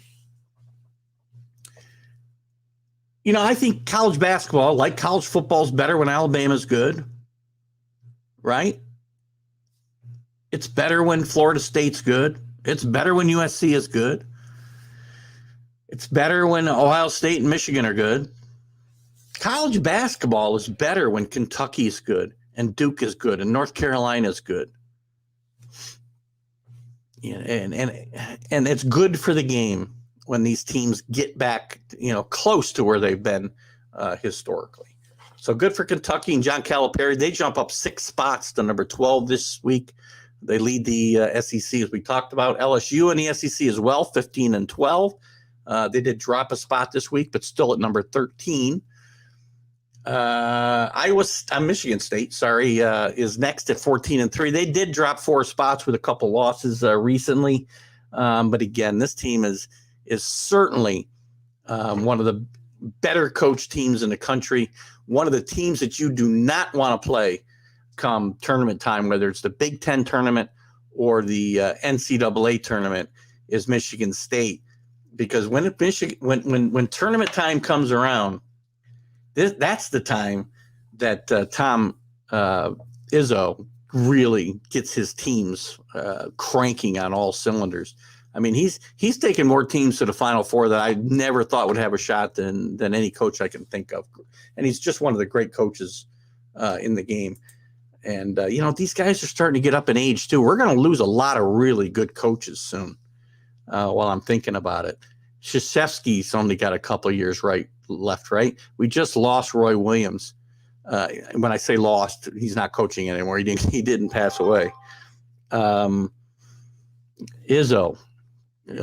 You know, I think college basketball, like college football, is better when Alabama's good, right? It's better when Florida State's good. It's better when USC is good. It's better when Ohio State and Michigan are good. College basketball is better when Kentucky is good and Duke is good and North Carolina is good. Yeah, and it's good for the game when these teams get back, close to where they've been historically. So good for Kentucky and John Calipari. They jump up 6 spots to number 12 this week. They lead the SEC, as we talked about. LSU in the SEC as well, 15-12. They did drop a spot this week, but still at number 13. Michigan State, is next at 14-3. They did drop 4 spots with a couple losses recently. But again, this team is certainly one of the better coached teams in the country. One of the teams that you do not want to play come tournament time, whether it's the Big Ten tournament or the NCAA tournament, is Michigan State. Because when tournament time comes around, that's the time that Tom Izzo really gets his teams cranking on all cylinders. I mean, he's taken more teams to the Final Four that I never thought would have a shot than any coach I can think of. And he's just one of the great coaches in the game. And, these guys are starting to get up in age, too. We're going to lose a lot of really good coaches soon while I'm thinking about it. Krzyzewski's only got a couple of years left, right? We just lost Roy Williams. When I say lost, he's not coaching anymore. He didn't pass away. Izzo,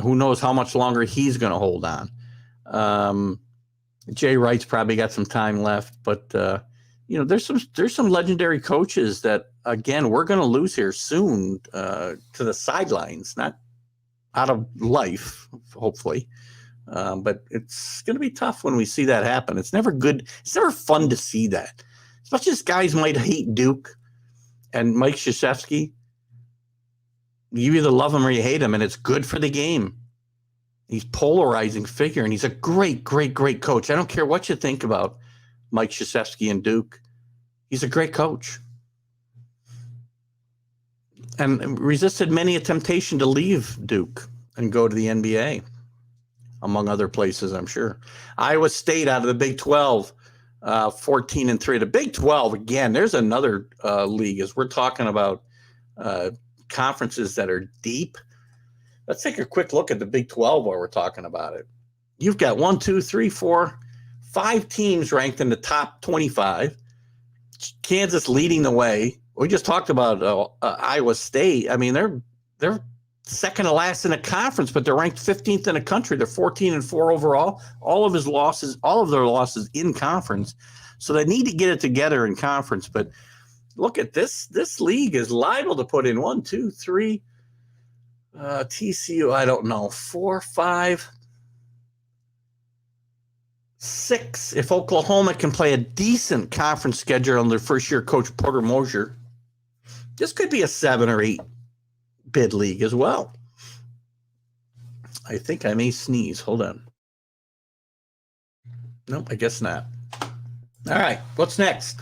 who knows how much longer he's going to hold on. Jay Wright's probably got some time left, but there's some legendary coaches that, again, we're going to lose here soon to the sidelines, not out of life, hopefully. But it's going to be tough when we see that happen. It's never good. It's never fun to see that. As much as guys might hate Duke And Mike Krzyzewski, you either love him or you hate him, and it's good for the game. He's polarizing figure, and he's a great, great, great coach. I don't care what you think about Mike Krzyzewski and Duke. He's a great coach. And resisted many a temptation to leave Duke and go to the NBA, among other places, I'm sure. Iowa State out of the Big 12, 14-3. The Big 12, again, there's another league as we're talking about conferences that are deep. Let's take a quick look at the Big 12 while we're talking about it. You've got 5 teams ranked in the top 25. Kansas leading the way. We just talked about Iowa State. I mean, they're second to last in the conference, but they're ranked 15th in the country. They're 14-4 overall. All of their losses in conference. So they need to get it together in conference. But look at this. This league is liable to put in 1, 2, 3. TCU, I don't know, 4, 5, 6. If Oklahoma can play a decent conference schedule under first-year coach Porter Moser, this could be a 7 or 8 bid league as well. I think I may sneeze. Hold on. Nope, I guess not. All right, what's next?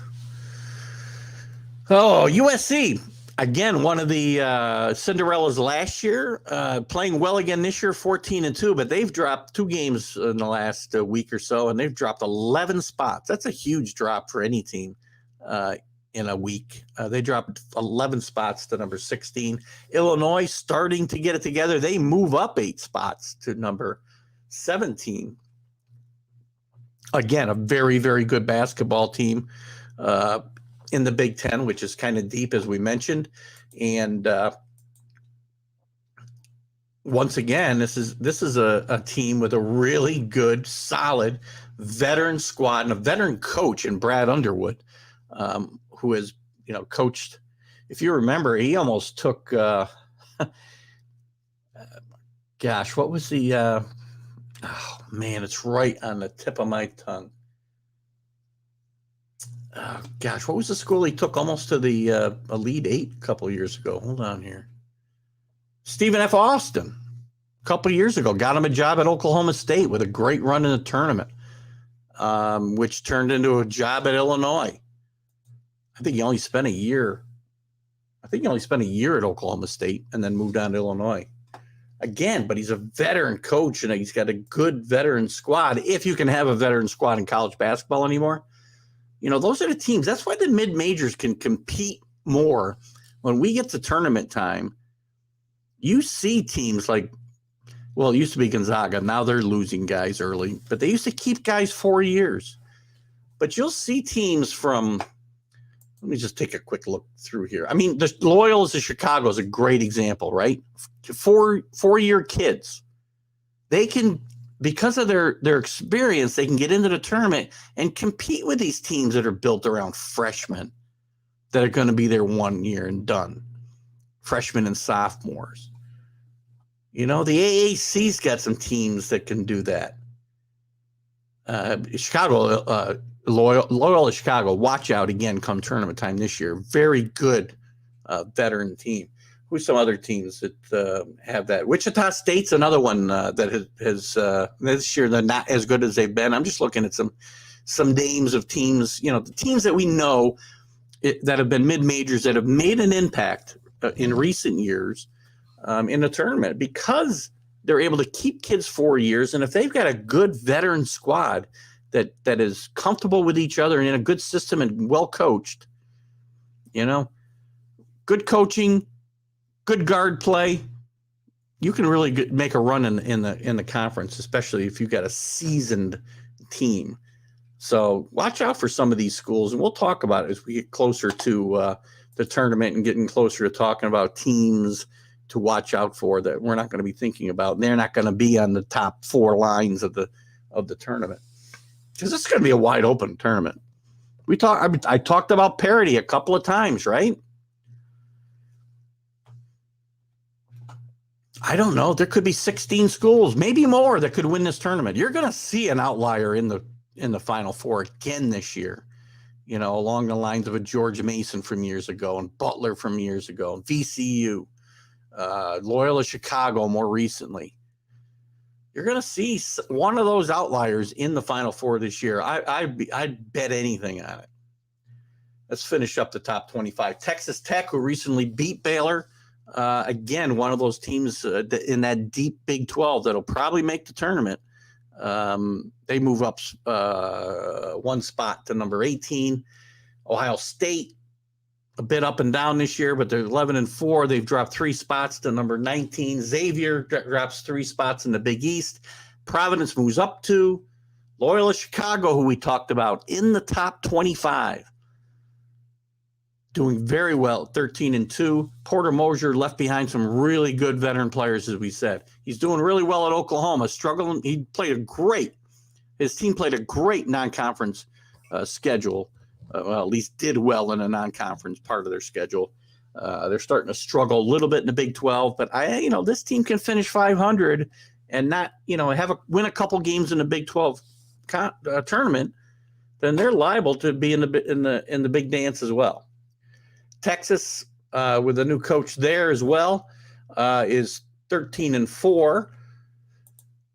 Oh, USC. Again, one of the Cinderellas last year, playing well again this year, 14-2, but they've dropped 2 games in the last week or so, and they've dropped 11 spots. That's a huge drop for any team in a week. They dropped 11 spots to number 16. Illinois starting to get it together. They move up 8 spots to number 17. Again, a very, very good basketball team in the Big Ten, which is kind of deep, as we mentioned. And once again, this is a team with a really good, solid veteran squad and a veteran coach in Brad Underwood, who has, coached. If you remember, he almost took, what was the, oh man, it's right on the tip of my tongue. What was the school he took almost to the Elite Eight a couple of years ago? Hold on here. Stephen F. Austin, a couple of years ago, got him a job at Oklahoma State with a great run in the tournament, which turned into a job at Illinois. I think he only spent a year. at Oklahoma State and then moved on to Illinois. Again, but he's a veteran coach and he's got a good veteran squad. If you can have a veteran squad in college basketball anymore. Those are the teams. That's why the mid-majors can compete more. When we get to tournament time, you see teams like, well, it used to be Gonzaga. Now they're losing guys early, but they used to keep guys 4 years. But you'll see teams from, let me just take a quick look through here. I mean, the Loyolas of Chicago is a great example, right? 4-year kids. They can, because of their experience, they can get into the tournament and compete with these teams that are built around freshmen that are going to be there 1 year and done. Freshmen and sophomores. The AAC's got some teams that can do that. Chicago, Loyola Chicago, watch out again come tournament time this year. Very good veteran team. Who's some other teams that have that? Wichita State's another one that has this year they're not as good as they've been. I'm just looking at some names of teams, the teams that we know that have been mid-majors that have made an impact in recent years in the tournament because they're able to keep kids 4 years. And if they've got a good veteran squad that is comfortable with each other and in a good system and well coached, good coaching, good guard play, you can really make a run in the conference, especially if you've got a seasoned team. So watch out for some of these schools, and we'll talk about it as we get closer to the tournament and getting closer to talking about teams to watch out for that we're not going to be thinking about. And they're not going to be on the top 4 lines of the tournament because this is going to be a wide open tournament. I talked about Parody a couple of times, right? I don't know. There could be 16 schools, maybe more, that could win this tournament. You're going to see an outlier in the Final Four again this year. along the lines of a George Mason from years ago and Butler from years ago, and VCU, Loyola Chicago more recently. You're going to see one of those outliers in the Final Four this year. I'd bet anything on it. Let's finish up the top 25. Texas Tech, who recently beat Baylor. Again, one of those teams in that deep Big 12 that'll probably make the tournament. They move up one spot to number 18. Ohio State, a bit up and down this year, but they're 11-4. They've dropped 3 spots to number 19. Xavier drops 3 spots in the Big East. Providence moves up 2. Loyola Chicago, who we talked about, in the top 25. Doing very well, 13-2. Porter Moser left behind some really good veteran players, as we said. He's doing really well at Oklahoma, struggling. His team played a great non-conference schedule. Well, at least did well in a non-conference part of their schedule. They're starting to struggle a little bit in the Big 12, but this team can finish 500 and not, win a couple games in the Big 12 tournament. Then they're liable to be in the big dance as well. Texas, with a new coach there as well, is 13-4.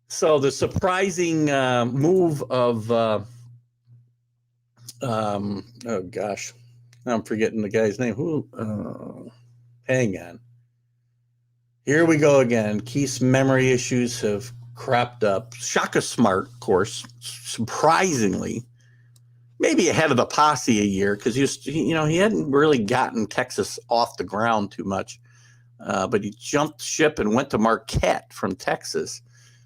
So the surprising move of oh gosh, I'm forgetting the guy's name. Hang on. Here we go again. Keith's memory issues have cropped up. Shaka Smart, of course, surprisingly, maybe ahead of the posse a year because he hadn't really gotten Texas off the ground too much, but he jumped ship and went to Marquette from Texas.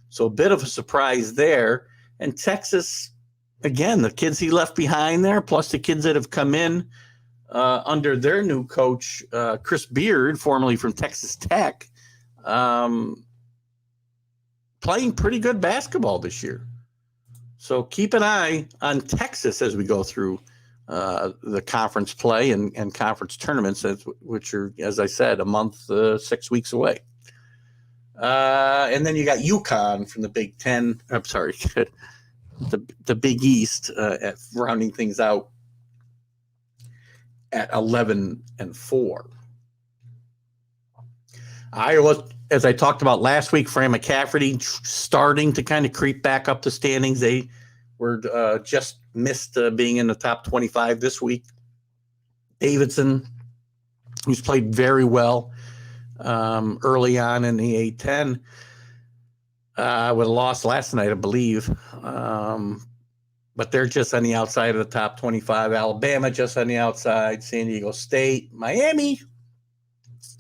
So a bit of a surprise there. And Texas, again, the kids he left behind there, plus the kids that have come in under their new coach, Chris Beard, formerly from Texas Tech, playing pretty good basketball this year. So keep an eye on Texas as we go through the conference play and conference tournaments, which are, as I said, a month, 6 weeks away. And then you got UConn from the Big Ten. I'm sorry, the Big East, rounding things out at 11-4. Iowa, as I talked about last week, Fran McCafferty starting to kind of creep back up the standings. They were just missed being in the top 25 this week. Davidson, who's played very well early on in the A-10, with a loss last night, I believe. But they're just on the outside of the top 25. Alabama just on the outside. San Diego State. Miami.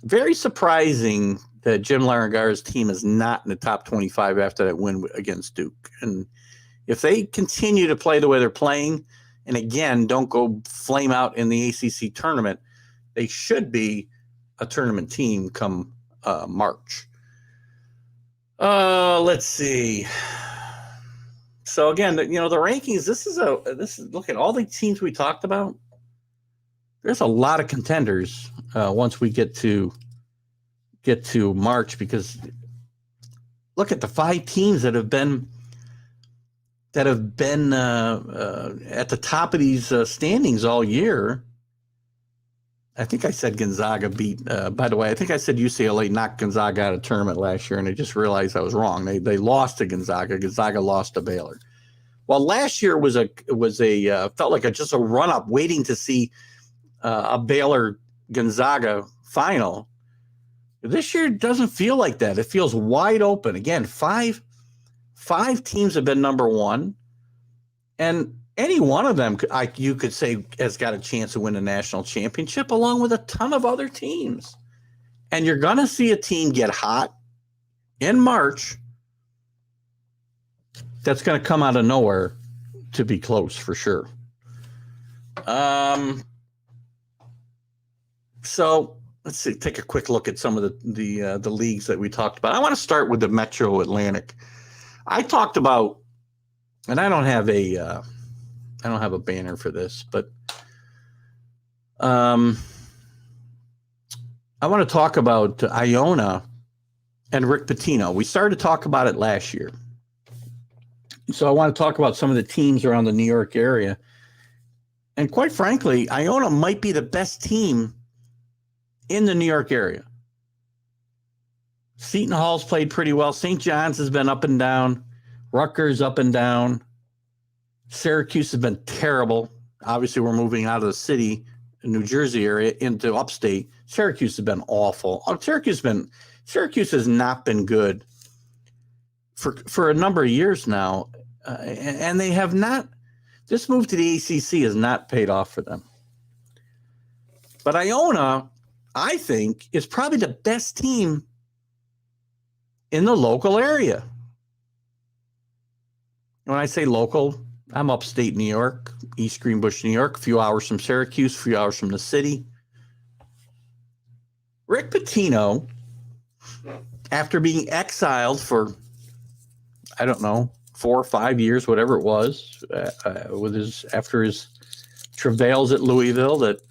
Very surprising that Jim Larragar's team is not in the top 25 after that win against Duke. And if they continue to play the way they're playing, and again, don't go flame out in the ACC tournament, they should be a tournament team come March. Let's see. So again, the rankings. This is look at all the teams we talked about. There's a lot of contenders once we get to March, because look at the 5 teams that have been at the top of these standings all year. I think I said Gonzaga beat. By the way, I think I said UCLA knocked Gonzaga out of tournament last year, and I just realized I was wrong. They lost to Gonzaga. Gonzaga lost to Baylor. Well, last year was felt like just a run up, waiting to see a Baylor Gonzaga final. This year doesn't feel like that. It feels wide open. Again, five teams have been number one, and any one of them, you could say, has got a chance to win a national championship, along with a ton of other teams. And you're going to see a team get hot in March that's going to come out of nowhere to be close for sure. So let's see, take a quick look at some of the leagues that we talked about. I want to start with the Metro Atlantic. I talked about, and I don't have a banner for this, but I want to talk about Iona and Rick Pitino. We started to talk about it last year. So I want to talk about some of the teams around the New York area. And quite frankly, Iona might be the best team in the New York area. Seton Hall's played pretty well. St. John's has been up and down. Rutgers up and down. Syracuse has been terrible. Obviously, we're moving out of the city, New Jersey area, into upstate. Syracuse has been awful. Syracuse has not been good for a number of years now, and they have not. This move to the ACC has not paid off for them. But Iona, I think, is probably the best team in the local area. When I say local, I'm upstate New York, East Greenbush, New York, a few hours from Syracuse, a few hours from the city. Rick Pitino, after being exiled for, I don't know, 4 or 5 years, whatever it was, after his travails at Louisville that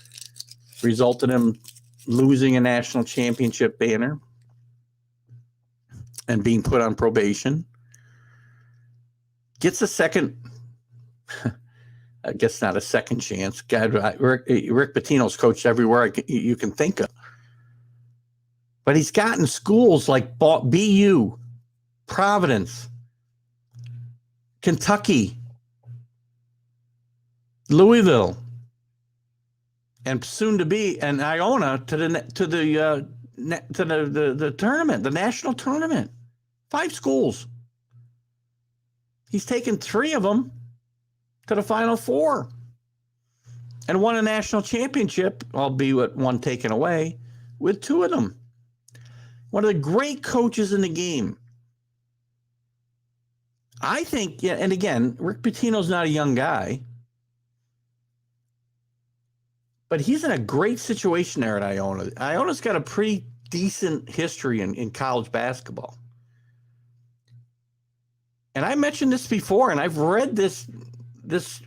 resulted in him losing a national championship banner and being put on probation, gets a second, I guess not a second chance. God, Rick Pitino's coached everywhere you can think of. But he's gotten schools like BU, Providence, Kentucky, Louisville, and soon to be and Iona to the tournament, the national tournament. 5 schools. He's taken 3 of them to the Final Four and won a national championship, albeit one taken away, with 2 of them. One of the great coaches in the game. I think, yeah, and again, Rick Pitino's not a young guy, but he's in a great situation there at Iona. Iona's got a pretty decent history in college basketball. And I mentioned this before, and I've read that this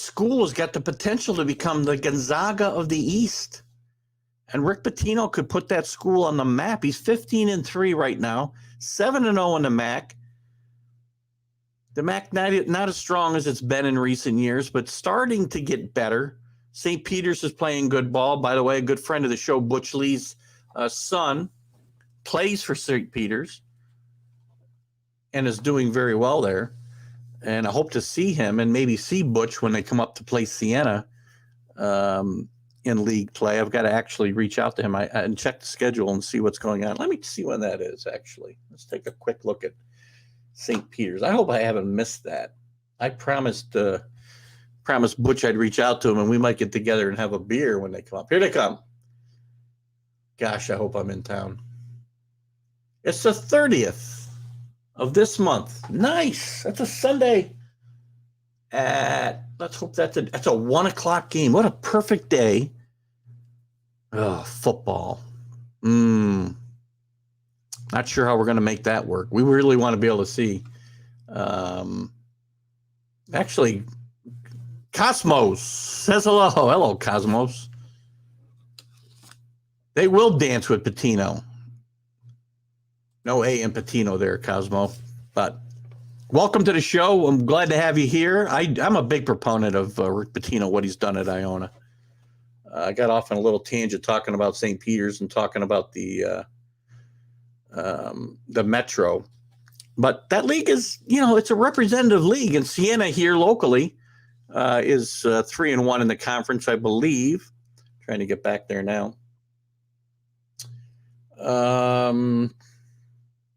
school has got the potential to become the Gonzaga of the East. And Rick Pitino could put that school on the map. He's 15-3 right now, 7-0 in the MAC. The MAC not as strong as it's been in recent years, but starting to get better. St. Peter's is playing good ball. By the way, a good friend of the show, Butch Lee's son, plays for St. Peter's and is doing very well there. And I hope to see him and maybe see Butch when they come up to play Siena in league play. I've got to actually reach out to him and check the schedule and see what's going on. Let me see when that is, actually. Let's take a quick look at St. Peter's. I hope I haven't missed that. I promised Butch I'd reach out to him, and we might get together and have a beer when they come up. Here they come. Gosh, I hope I'm in town. It's the 30th of this month. Nice. That's a Sunday. Let's hope that's a 1:00 game. What a perfect day. Oh, football. Not sure how we're going to make that work. We really want to be able to see. Actually, Cosmos says hello. Hello, Cosmos. They will dance with Pitino. No A in Pitino there, Cosmo. But welcome to the show. I'm glad to have you here. I'm a big proponent of Rick Pitino, what he's done at Iona. I got off on a little tangent talking about St. Peter's and talking about the Metro. But that league is, it's a representative league. And Siena here locally is 3-1 in the conference, I believe. Trying to get back there now. 3-1.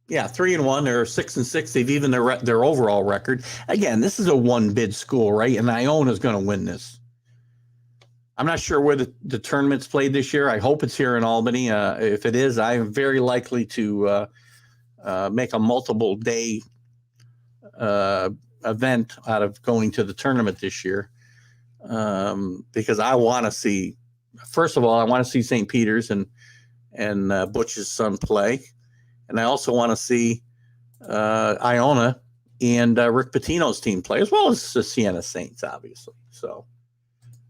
They're 6-6. They've even their overall record. Again, this is a one-bid school, right? And Iona's going to win this. I'm not sure where the tournament's played this year. I hope it's here in Albany. If it is, I am very likely to make a multiple-day event out of going to the tournament this year because I want to see. First of all, I want to see St. Peter's and Butch's son play. And I also want to see Iona and Rick Pitino's team play, as well as the Siena Saints, obviously. So,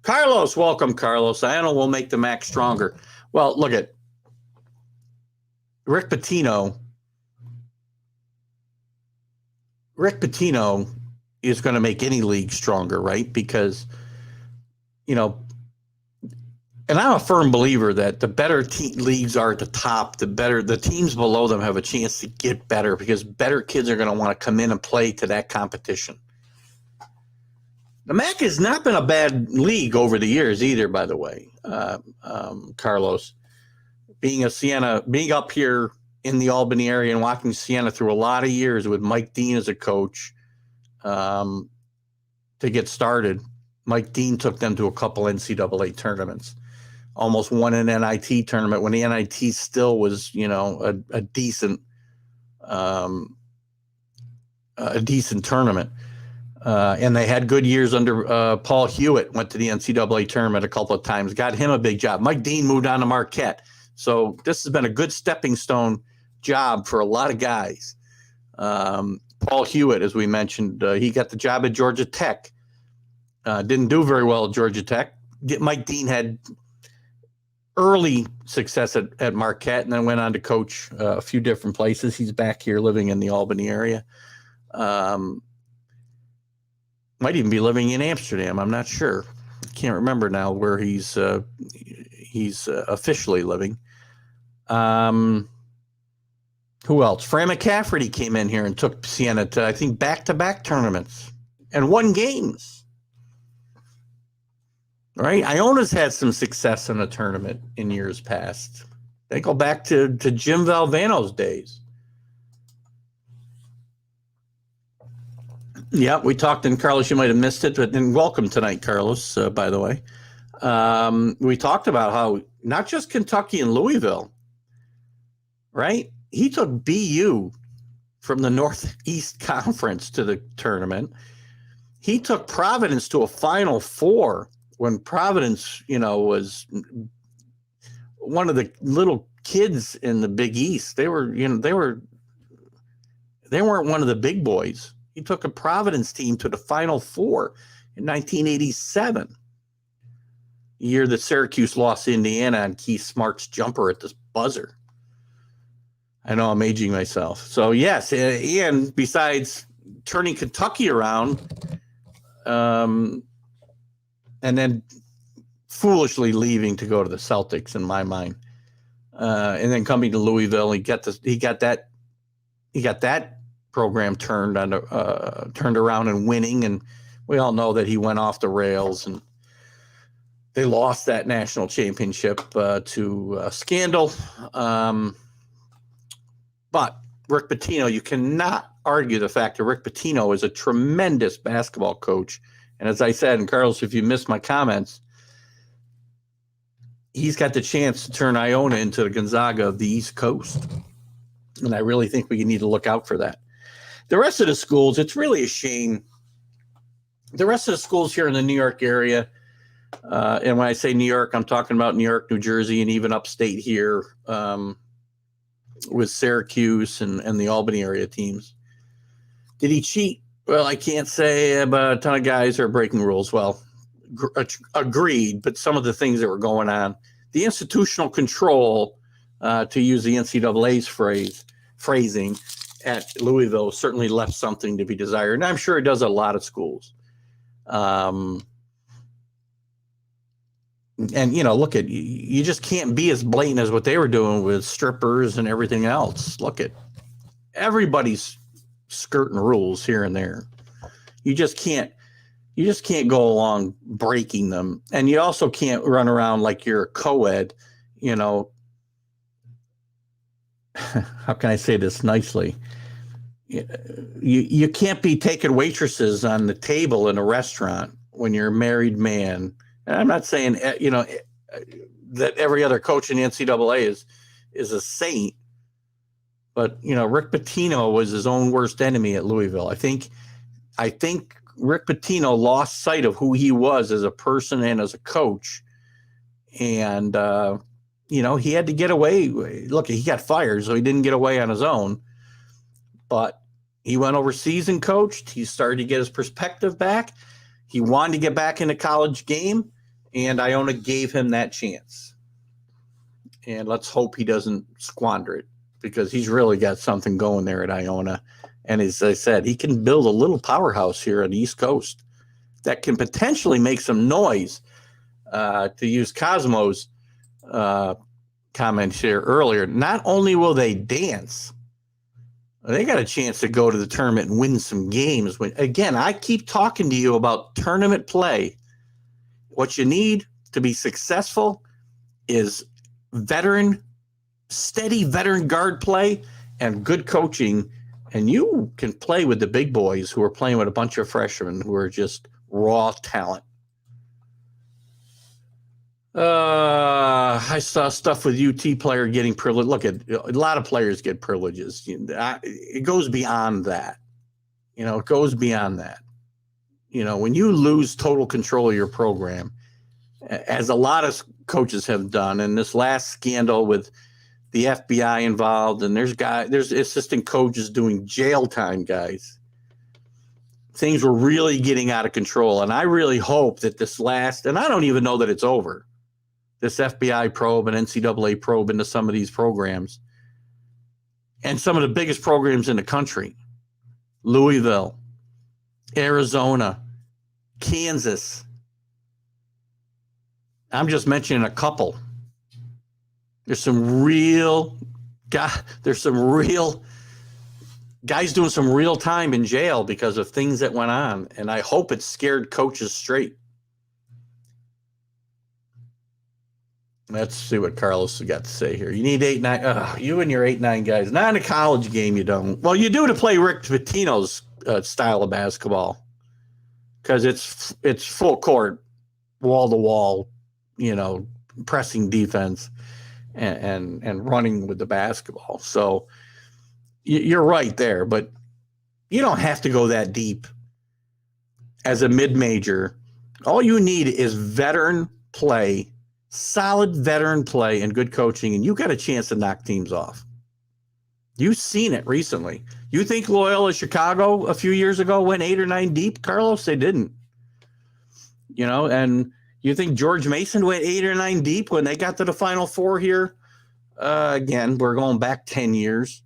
Carlos, welcome, Carlos. Iona will make the MAC stronger. Well, look at Rick Pitino. Rick Pitino is going to make any league stronger, right? Because, you know, and I'm a firm believer that the better leagues are at the top, the better the teams below them have a chance to get better, because better kids are going to want to come in and play to that competition. The MAC has not been a bad league over the years either, by the way, Carlos. Being up here in the Albany area and watching Siena through a lot of years with Mike Dean as a coach to get started. Mike Dean took them to a couple NCAA tournaments, almost won an NIT tournament when the NIT still was, you know, a decent tournament. And they had good years under Paul Hewitt, went to the NCAA tournament a couple of times, got him a big job. Mike Dean moved on to Marquette. So this has been a good stepping stone job for a lot of guys. Paul Hewitt, as we mentioned, he got the job at Georgia Tech. Didn't do very well at Georgia Tech. Mike Dean had early success at Marquette and then went on to coach a few different places. He's back here living in the Albany area. Might even be living in Amsterdam. I'm not sure. Can't remember now where he's officially living. Who else? Fran McCafferty came in here and took Siena to, I think, back-to-back tournaments and won games. Right? Iona's had some success in a tournament in years past. They go back to Jim Valvano's days. Yeah, we talked, and Carlos, you might have missed it, but then welcome tonight, Carlos, by the way. We talked about how not just Kentucky and Louisville, right? He took BU from the Northeast Conference to the tournament. He took Providence to a Final Four when Providence, you know, was one of the little kids in the Big East. They weren't one of the big boys. He took a Providence team to the Final Four in 1987, the year that Syracuse lost to Indiana on Keith Smart's jumper at the buzzer. I know I'm aging myself. So, yes, and besides turning Kentucky around and then foolishly leaving to go to the Celtics, in my mind, and then coming to Louisville, he got that program turned around and winning, and we all know that he went off the rails and they lost that national championship to Scandal. But Rick Pitino, you cannot argue the fact that Rick Pitino is a tremendous basketball coach. And as I said, and Carlos, if you missed my comments, he's got the chance to turn Iona into the Gonzaga of the East Coast. And I really think we need to look out for that. The rest of the schools, it's really a shame. The rest of the schools here in the New York area, and when I say New York, I'm talking about New York, New Jersey, and even upstate here with Syracuse and the Albany area teams. Did he cheat? Well, I can't say, but a ton of guys are breaking rules. Well, agreed, but some of the things that were going on, the institutional control, to use the NCAA's phrasing, at Louisville certainly left something to be desired. And I'm sure it does a lot of schools. And, you know, look at, you just can't be as blatant as what they were doing with strippers and everything else. Look at, everybody's skirting rules here and there. You just can't go along breaking them. And you also can't run around like you're a co-ed, you know. How can I say this nicely? You can't be taking waitresses on the table in a restaurant when you're a married man. And I'm not saying, you know, that every other coach in the NCAA is a saint, but, you know, Rick Pitino was his own worst enemy at Louisville. I think Rick Pitino lost sight of who he was as a person and as a coach. And, you know, he had to get away. Look, he got fired, so he didn't get away on his own. But he went overseas and coached. He started to get his perspective back. He wanted to get back in the college game, and Iona gave him that chance. And let's hope he doesn't squander it, because he's really got something going there at Iona. And as I said, he can build a little powerhouse here on the East Coast that can potentially make some noise. To use Cosmo's comments here earlier, not only will they dance, they got a chance to go to the tournament and win some games. Again, I keep talking to you about tournament play. What you need to be successful is steady veteran guard play and good coaching. And you can play with the big boys who are playing with a bunch of freshmen who are just raw talent. I saw stuff with UT player getting privilege. Look, a lot of players get privileges. It goes beyond that. It goes beyond that. When you lose total control of your program, as a lot of coaches have done, and this last scandal with the FBI involved, and there's assistant coaches doing jail time, guys. Things were really getting out of control, and I really hope that and I don't even know that it's over, this FBI probe and NCAA probe into some of these programs, and some of the biggest programs in the country, Louisville, Arizona, Kansas. I'm just mentioning a couple. There's some real guys doing some real time in jail because of things that went on. And I hope it scared coaches straight. Let's see what Carlos has got to say here. You need 8-9. You and your 8-9 guys. Not in a college game, you don't. Well, you do to play Rick Pitino's style of basketball. Because it's full court, wall to wall, pressing defense. And running with the basketball. So you're right there, but you don't have to go that deep as a mid-major. All you need is veteran play, solid veteran play, and good coaching, and you got a chance to knock teams off. You've seen it recently. You think Loyola Chicago a few years ago went 8 or 9 deep, Carlos? They didn't. And you think George Mason went 8 or 9 deep when they got to the Final Four here? Again, we're going back 10 years.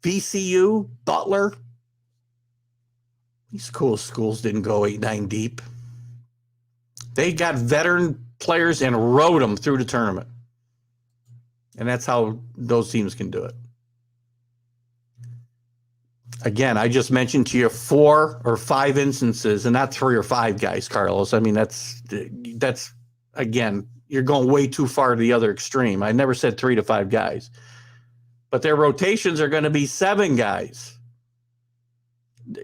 VCU, Butler. These cool schools didn't go 8-9 deep. They got veteran players and rode them through the tournament. And that's how those teams can do it. Again, I just mentioned to you 4 or 5 instances, and not 3 or 5 guys, Carlos. I mean, that's again, you're going way too far to the other extreme. I never said 3 to 5 guys. But their rotations are going to be 7 guys.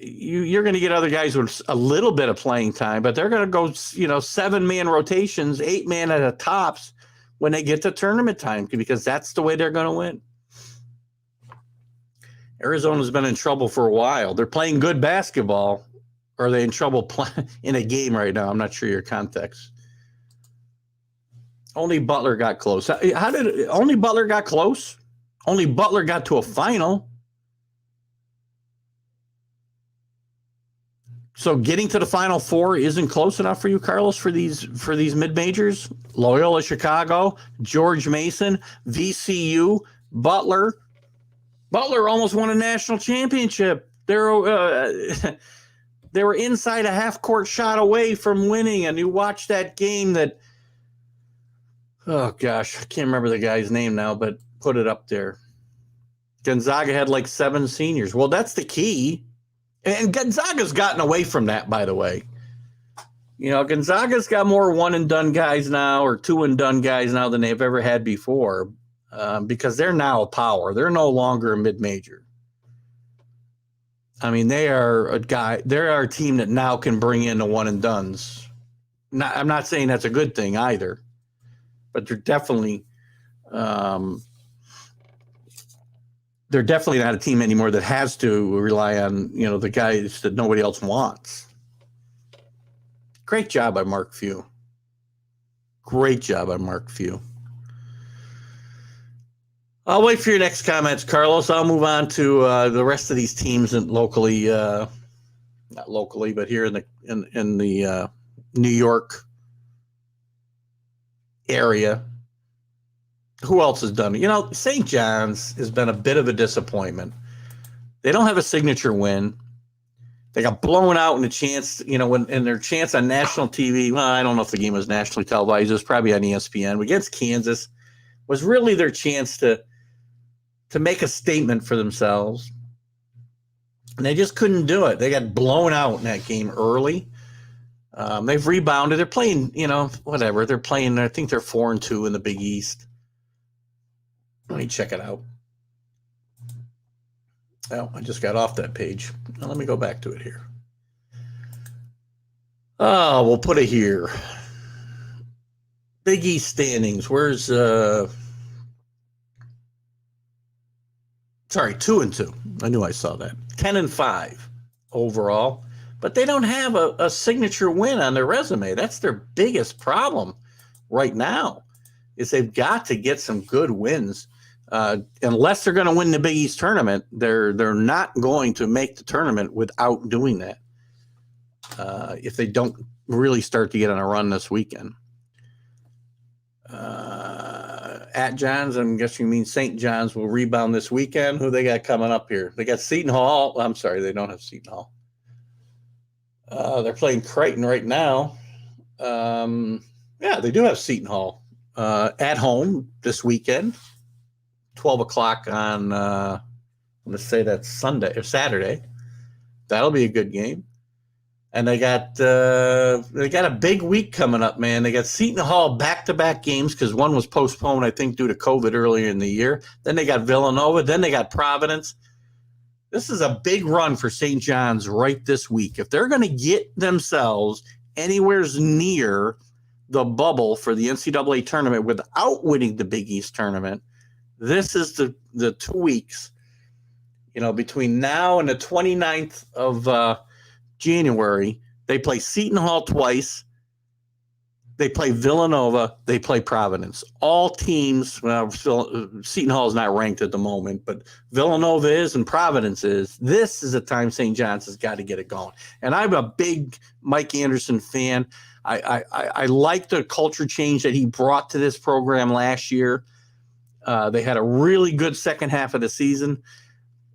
You're going to get other guys with a little bit of playing time, but they're going to go, 7-man rotations, 8-man at the tops when they get to tournament time, because that's the way they're going to win. Arizona's been in trouble for a while. They're playing good basketball, or are they in trouble in a game right now? I'm not sure your context. Only Butler got close. Only Butler got close? Only Butler got to a final. So getting to the Final Four isn't close enough for you, Carlos, for these mid-majors? Loyola Chicago, George Mason, VCU, Butler. Butler almost won a national championship. They were inside a half-court shot away from winning, and you watch that game that, oh gosh, I can't remember the guy's name now, but put it up there. Gonzaga had like 7 seniors. Well, that's the key. And Gonzaga's gotten away from that, by the way. Gonzaga's got more one-and-done guys now, or two-and-done guys now, than they've ever had before, because they're now a power. They're no longer a mid-major. I mean, they're a team that now can bring in the one-and-dones. I'm not saying that's a good thing either, but they're definitely not a team anymore that has to rely on, the guys that nobody else wants. Great job by Mark Few. Great job by Mark Few. I'll wait for your next comments, Carlos. I'll move on to the rest of these teams and locally, not locally, but here in the New York area. Who else has done it? St. John's has been a bit of a disappointment. They don't have a signature win. They got blown out in the chance, in their chance on national TV. Well, I don't know if the game was nationally televised. It was probably on ESPN. Against Kansas was really their chance to make a statement for themselves. And they just couldn't do it. They got blown out in that game early. They've rebounded. They're playing, whatever. They're playing, I think they're 4-2 in the Big East. Let me check it out. Oh, I just got off that page. Now let me go back to it here. Oh, we'll put it here. Big East standings. Where's sorry, 2-2. I knew I saw that. 10-5 overall. But they don't have a signature win on their resume. That's their biggest problem right now, is they've got to get some good wins. Unless they're going to win the Big East tournament, they're not going to make the tournament without doing that. If they don't really start to get on a run this weekend. At John's, I'm guessing you mean St. John's will rebound this weekend. Who they got coming up here? They got Seton Hall. I'm sorry, they don't have Seton Hall. They're playing Creighton right now. Yeah, they do have Seton Hall at home this weekend. 12 o'clock on, I'm going to say that's Sunday or Saturday. That'll be a good game. And they got a big week coming up, man. They got Seton Hall back-to-back games because one was postponed, I think, due to COVID earlier in the year. Then they got Villanova. Then they got Providence. This is a big run for St. John's right this week. If they're going to get themselves anywhere near the bubble for the NCAA tournament without winning the Big East tournament, this is the 2 weeks, between now and the 29th of January. They play Seton Hall twice. They play Villanova. They play Providence. All teams, well, Seton Hall is not ranked at the moment, but Villanova is and Providence is. This is a time St. John's has got to get it going. And I'm a big Mike Anderson fan. I like the culture change that he brought to this program last year. They had a really good second half of the season.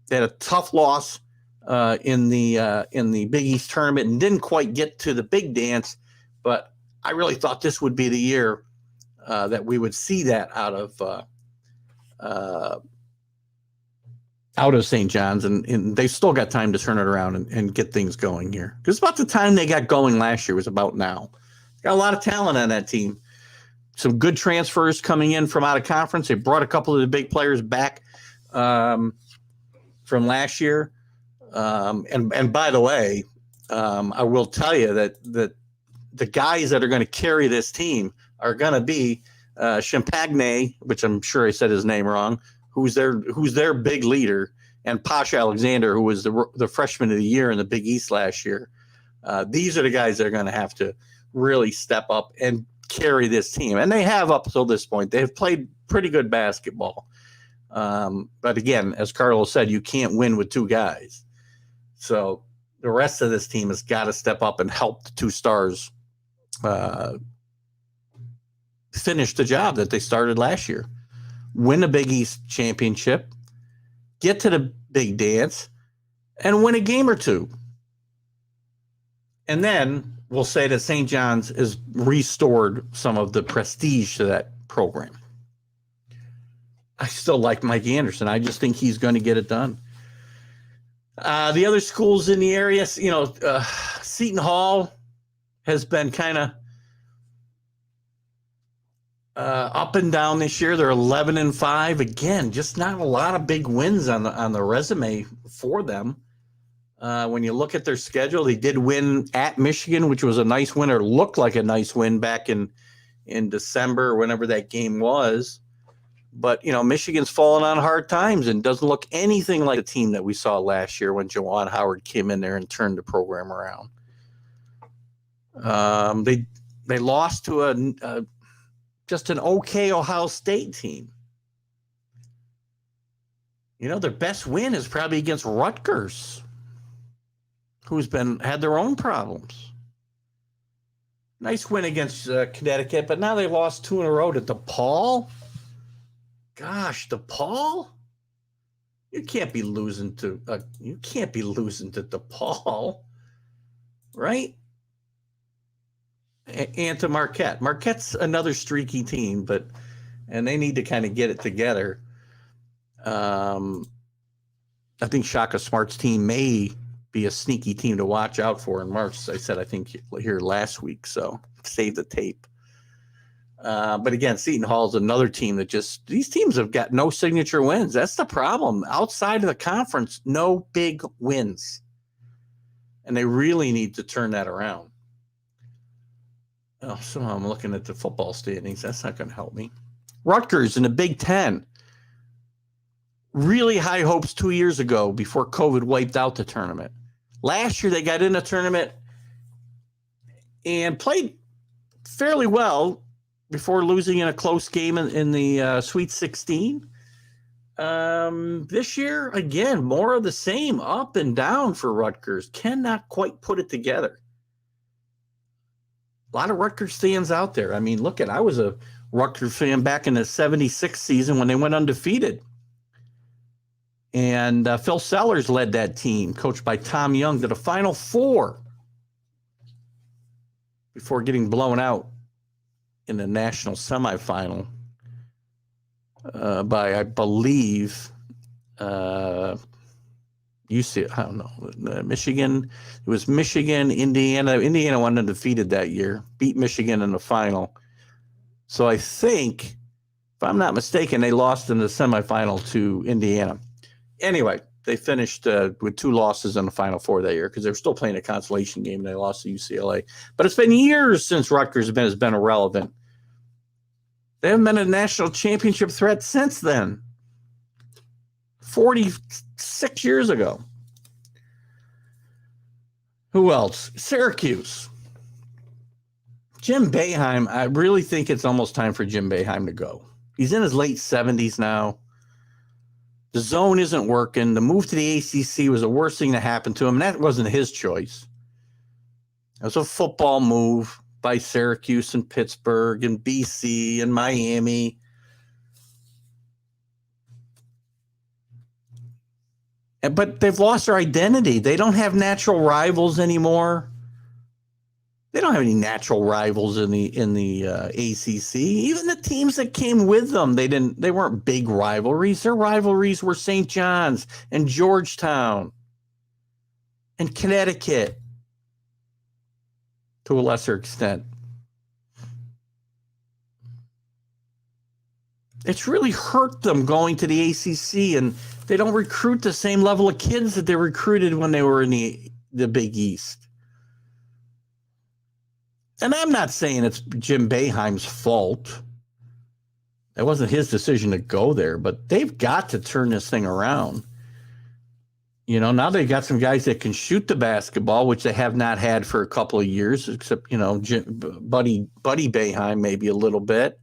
They had a tough loss in the Big East tournament and didn't quite get to the big dance. But I really thought this would be the year that we would see that out of St. John's, and they've still got time to turn it around and get things going here. Because about the time they got going last year was about now. Got a lot of talent on that team. Some good transfers coming in from out of conference. They brought a couple of the big players back from last year. And by the way, I will tell you that the guys that are going to carry this team are going to be Champagne, which I'm sure I said his name wrong, who's their big leader, and Posh Alexander, who was the freshman of the year in the Big East last year. These are the guys that are going to have to really step up and carry this team. And they have up until this point. They have played pretty good basketball. But again, as Carlos said, you can't win with two guys. So the rest of this team has got to step up and help the two stars finish the job that they started last year. Win the Big East championship, get to the big dance, and win a game or two. And then we'll say that St. John's has restored some of the prestige to that program. I still like Mike Anderson. I just think he's going to get it done. The other schools in the area, Seton Hall has been kind of up and down this year. They're 11-5. Again, just not a lot of big wins on the resume for them. When you look at their schedule, they did win at Michigan, which was a nice win, or looked like a nice win back in December or whenever that game was. But, Michigan's fallen on hard times and doesn't look anything like the team that we saw last year when Juwan Howard came in there and turned the program around. They lost to just an okay Ohio State team. Their best win is probably against Rutgers, who's had their own problems. Nice win against Connecticut, but now they lost 2 in a row to DePaul. Gosh, DePaul? You can't be losing to DePaul, right? And to Marquette. Marquette's another streaky team, and they need to kind of get it together. I think Shaka Smart's team may be a sneaky team to watch out for in March. As I said, I think here last week, so save the tape. But again, Seton Hall's another team that these teams have got no signature wins. That's the problem. Outside of the conference, no big wins. And they really need to turn that around. Oh, so I'm looking at the football standings. That's not going to help me. Rutgers in the Big Ten. Really high hopes 2 years ago before COVID wiped out the tournament. Last year, they got in a tournament and played fairly well before losing in a close game in the Sweet 16. This year, again, more of the same, up and down for Rutgers. Cannot quite put it together. A lot of Rutgers fans out there. I mean, I was a Rutgers fan back in the 76 season when they went undefeated. And Phil Sellers led that team, coached by Tom Young, to the Final Four before getting blown out in the national semifinal by, I believe, UC, I don't know, Michigan. It was Michigan, Indiana. Indiana went undefeated that year, beat Michigan in the final. So I think, if I'm not mistaken, they lost in the semifinal to Indiana. Anyway, they finished with 2 losses in the Final Four that year because they were still playing a consolation game and they lost to UCLA. But it's been years since Rutgers has been irrelevant. They haven't been a national championship threat since then. 46 years ago. Who else? Syracuse. Jim Boeheim, I really think it's almost time for Jim Boeheim to go. He's in his late 70s now. The zone isn't working. The move to the ACC was the worst thing that happened to him, and that wasn't his choice. It was a football move by Syracuse and Pittsburgh and BC and Miami. But they've lost their identity. They don't have natural rivals anymore. They don't have any natural rivals in the ACC. Even the teams that came with them, they weren't big rivalries. Their rivalries were St. John's and Georgetown and Connecticut to a lesser extent. It's really hurt them going to the ACC, and they don't recruit the same level of kids that they recruited when they were in the Big East. And I'm not saying it's Jim Boeheim's fault. It wasn't his decision to go there, but they've got to turn this thing around. You know, now they've got some guys that can shoot the basketball, which they have not had for a couple of years, except, Buddy Boeheim maybe a little bit.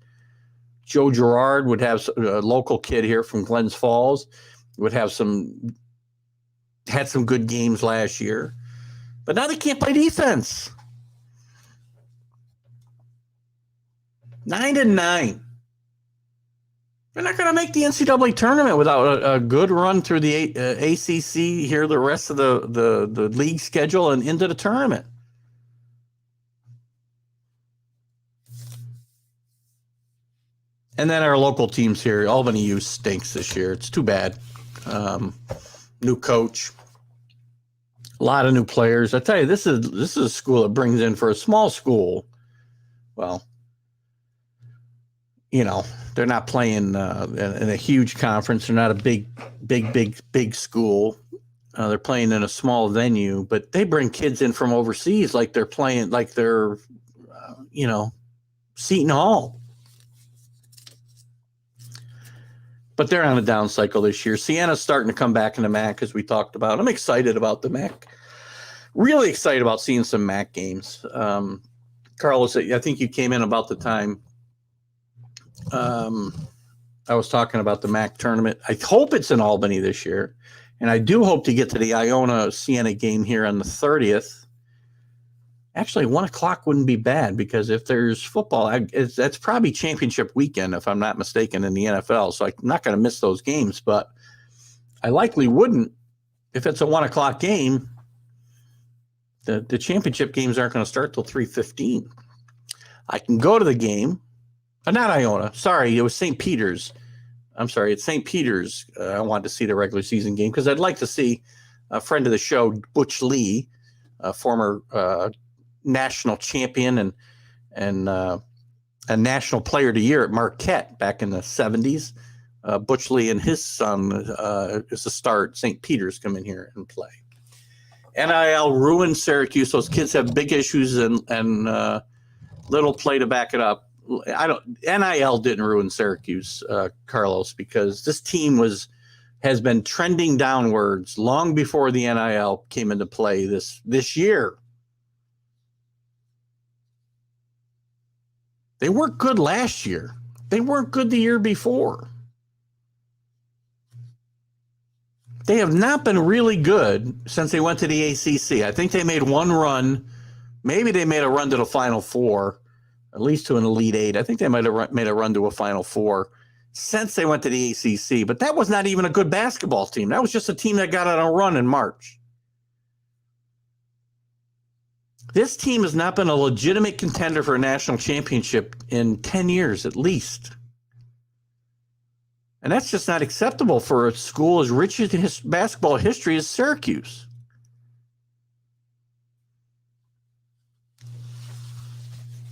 Joe Girard would have a local kid here from Glens Falls, had some good games last year, but now they can't play defense. 9-9. They're not going to make the NCAA tournament without a good run through the ACC here, the rest of the league schedule, and into the tournament. And then our local teams here, Albany U stinks this year. It's too bad. New coach, a lot of new players. I tell you, this is a school that brings in, for a small school. Well, they're not playing in a huge conference. They're not a big school. They're playing in a small venue, but they bring kids in from overseas like they're playing, like they're, Seton Hall. But they're on a down cycle this year. Sienna's starting to come back in the MAC, as we talked about. I'm excited about the MAC. Really excited about seeing some MAC games. Carlos, I think you came in about the time I was talking about the MAC tournament. I hope it's in Albany this year. And I do hope to get to the Iona-Siena game here on the 30th. Actually, 1 o'clock wouldn't be bad, because if there's football, that's probably championship weekend, if I'm not mistaken, in the NFL. So I'm not going to miss those games. But I likely wouldn't if it's a 1 o'clock game. The championship games aren't going to start till 3:15. I can go to the game. Not Iona. Sorry, it was St. Peter's. I'm sorry, it's St. Peter's. I wanted to see the regular season game because I'd like to see a friend of the show, Butch Lee, a former national champion and a national player of the year at Marquette back in the 70s. Butch Lee and his son is a star at St. Peter's come in here and play. NIL ruined Syracuse. Those kids have big issues and little play to back it up. NIL didn't ruin Syracuse, Carlos, because this team has been trending downwards long before the NIL came into play this year. They weren't good last year. They weren't good the year before. They have not been really good since they went to the ACC. I think they made one run. Maybe they made a run to the Final Four, at least to an Elite Eight. I think they might have made a run to a Final Four since they went to the ACC. But that was not even a good basketball team. That was just a team that got on a run in March. This team has not been a legitimate contender for a national championship in 10 years at least. And that's just not acceptable for a school as rich in basketball history as Syracuse.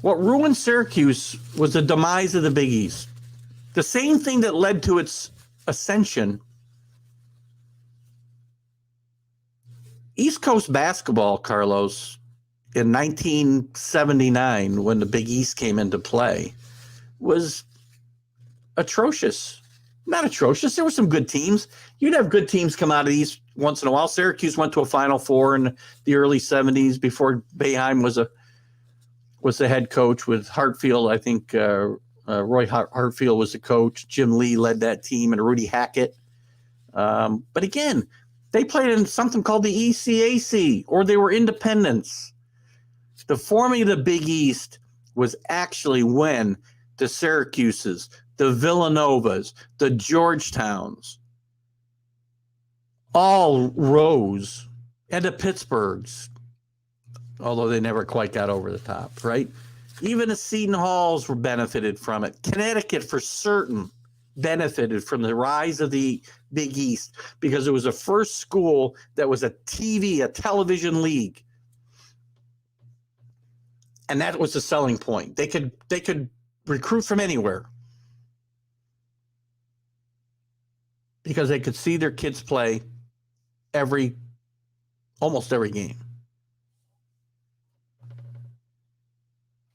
What ruined Syracuse was the demise of the Big East. The same thing that led to its ascension. East Coast basketball, Carlos, in 1979, when the Big East came into play, was atrocious. Not atrocious. There were some good teams. You'd have good teams come out of the East once in a while. Syracuse went to a Final Four in the early 70s before Boeheim was the head coach with Hartfield. I think Roy Hartfield was the coach. Jim Lee led that team and Rudy Hackett. But again, they played in something called the ECAC, or they were independents. The forming of the Big East was actually when the Syracuses, the Villanovas, the Georgetowns all rose, and the Pittsburghs, although they never quite got over the top, right? Even the Seton Halls were benefited from it. Connecticut, for certain, benefited from the rise of the Big East because it was the first school that was a television league. And that was the selling point. They could recruit from anywhere because they could see their kids play almost every game.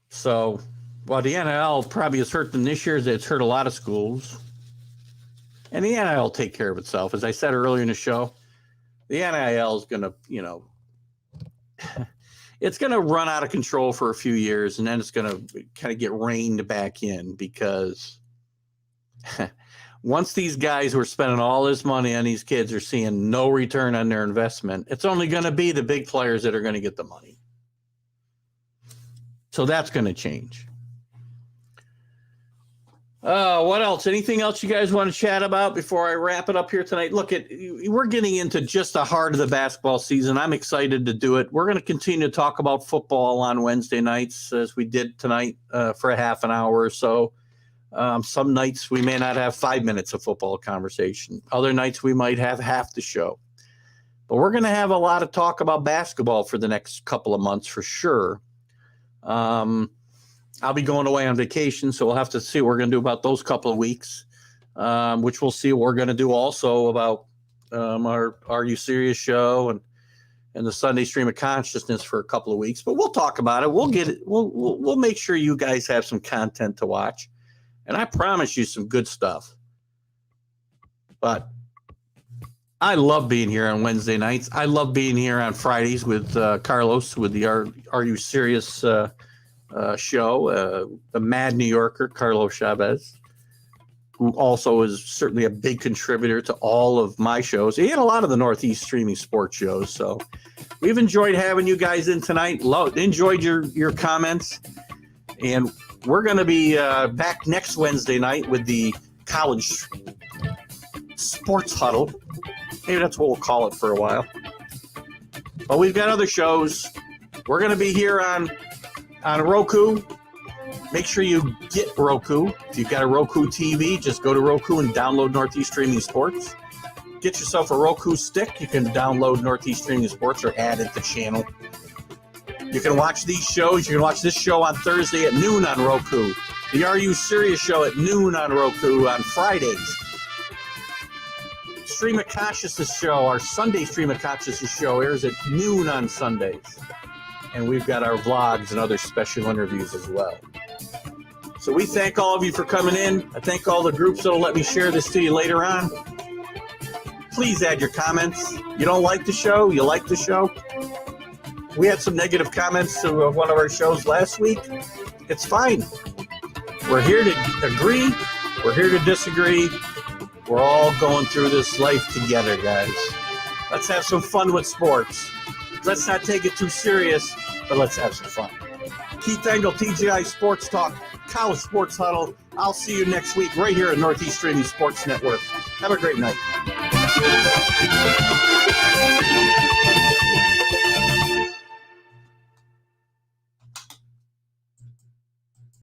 So while the NIL probably has hurt them this year, it's hurt a lot of schools. And the NIL will take care of itself. As I said earlier in the show, the NIL is going to, it's going to run out of control for a few years, and then it's going to kind of get reined back in because once these guys who are spending all this money on these kids are seeing no return on their investment, it's only going to be the big players that are going to get the money. So that's going to change. What else? Anything else you guys want to chat about before I wrap it up here tonight? Look, we're getting into just the heart of the basketball season. I'm excited to do it. We're going to continue to talk about football on Wednesday nights as we did tonight for a half an hour or so. Some nights we may not have 5 minutes of football conversation. Other nights we might have half the show. But we're going to have a lot of talk about basketball for the next couple of months for sure. I'll be going away on vacation, so we'll have to see what we're going to do about those couple of weeks, which we'll see what we're going to do also about our Are You Serious show and the Sunday Stream of Consciousness for a couple of weeks. But we'll talk about it. We'll get it. We'll make sure you guys have some content to watch, and I promise you some good stuff. But I love being here on Wednesday nights. I love being here on Fridays with Carlos with the Are You Serious show, the Mad New Yorker, Carlos Chavez, who also is certainly a big contributor to all of my shows. He had a lot of the Northeast streaming sports shows. So we've enjoyed having you guys in tonight. Enjoyed your comments. And we're going to be back next Wednesday night with the college sports huddle. Maybe that's what we'll call it for a while. But we've got other shows. We're going to be here on Roku. Make sure you get Roku. If you've got a Roku TV, just go to Roku and download Northeast Streaming Sports. Get yourself a Roku stick. You can download Northeast Streaming Sports or add it to the channel. You can watch these shows. You can watch this show on Thursday at noon on Roku. The Are You Serious show at noon on Roku on Fridays. Stream of Consciousness show, our Sunday Stream of Consciousness show airs at noon on Sundays. And we've got our vlogs and other special interviews as well. So we thank all of you for coming in. I thank all the groups that will let me share this to you later on. Please add your comments. You don't like the show? You like the show? We had some negative comments to one of our shows last week. It's fine. We're here to agree. We're here to disagree. We're all going through this life together, guys. Let's have some fun with sports. Let's not take it too serious, but let's have some fun. Keith Engel, TGI Sports Talk, College Sports Huddle. I'll see you next week right here at Northeast Streaming Sports Network. Have a great night.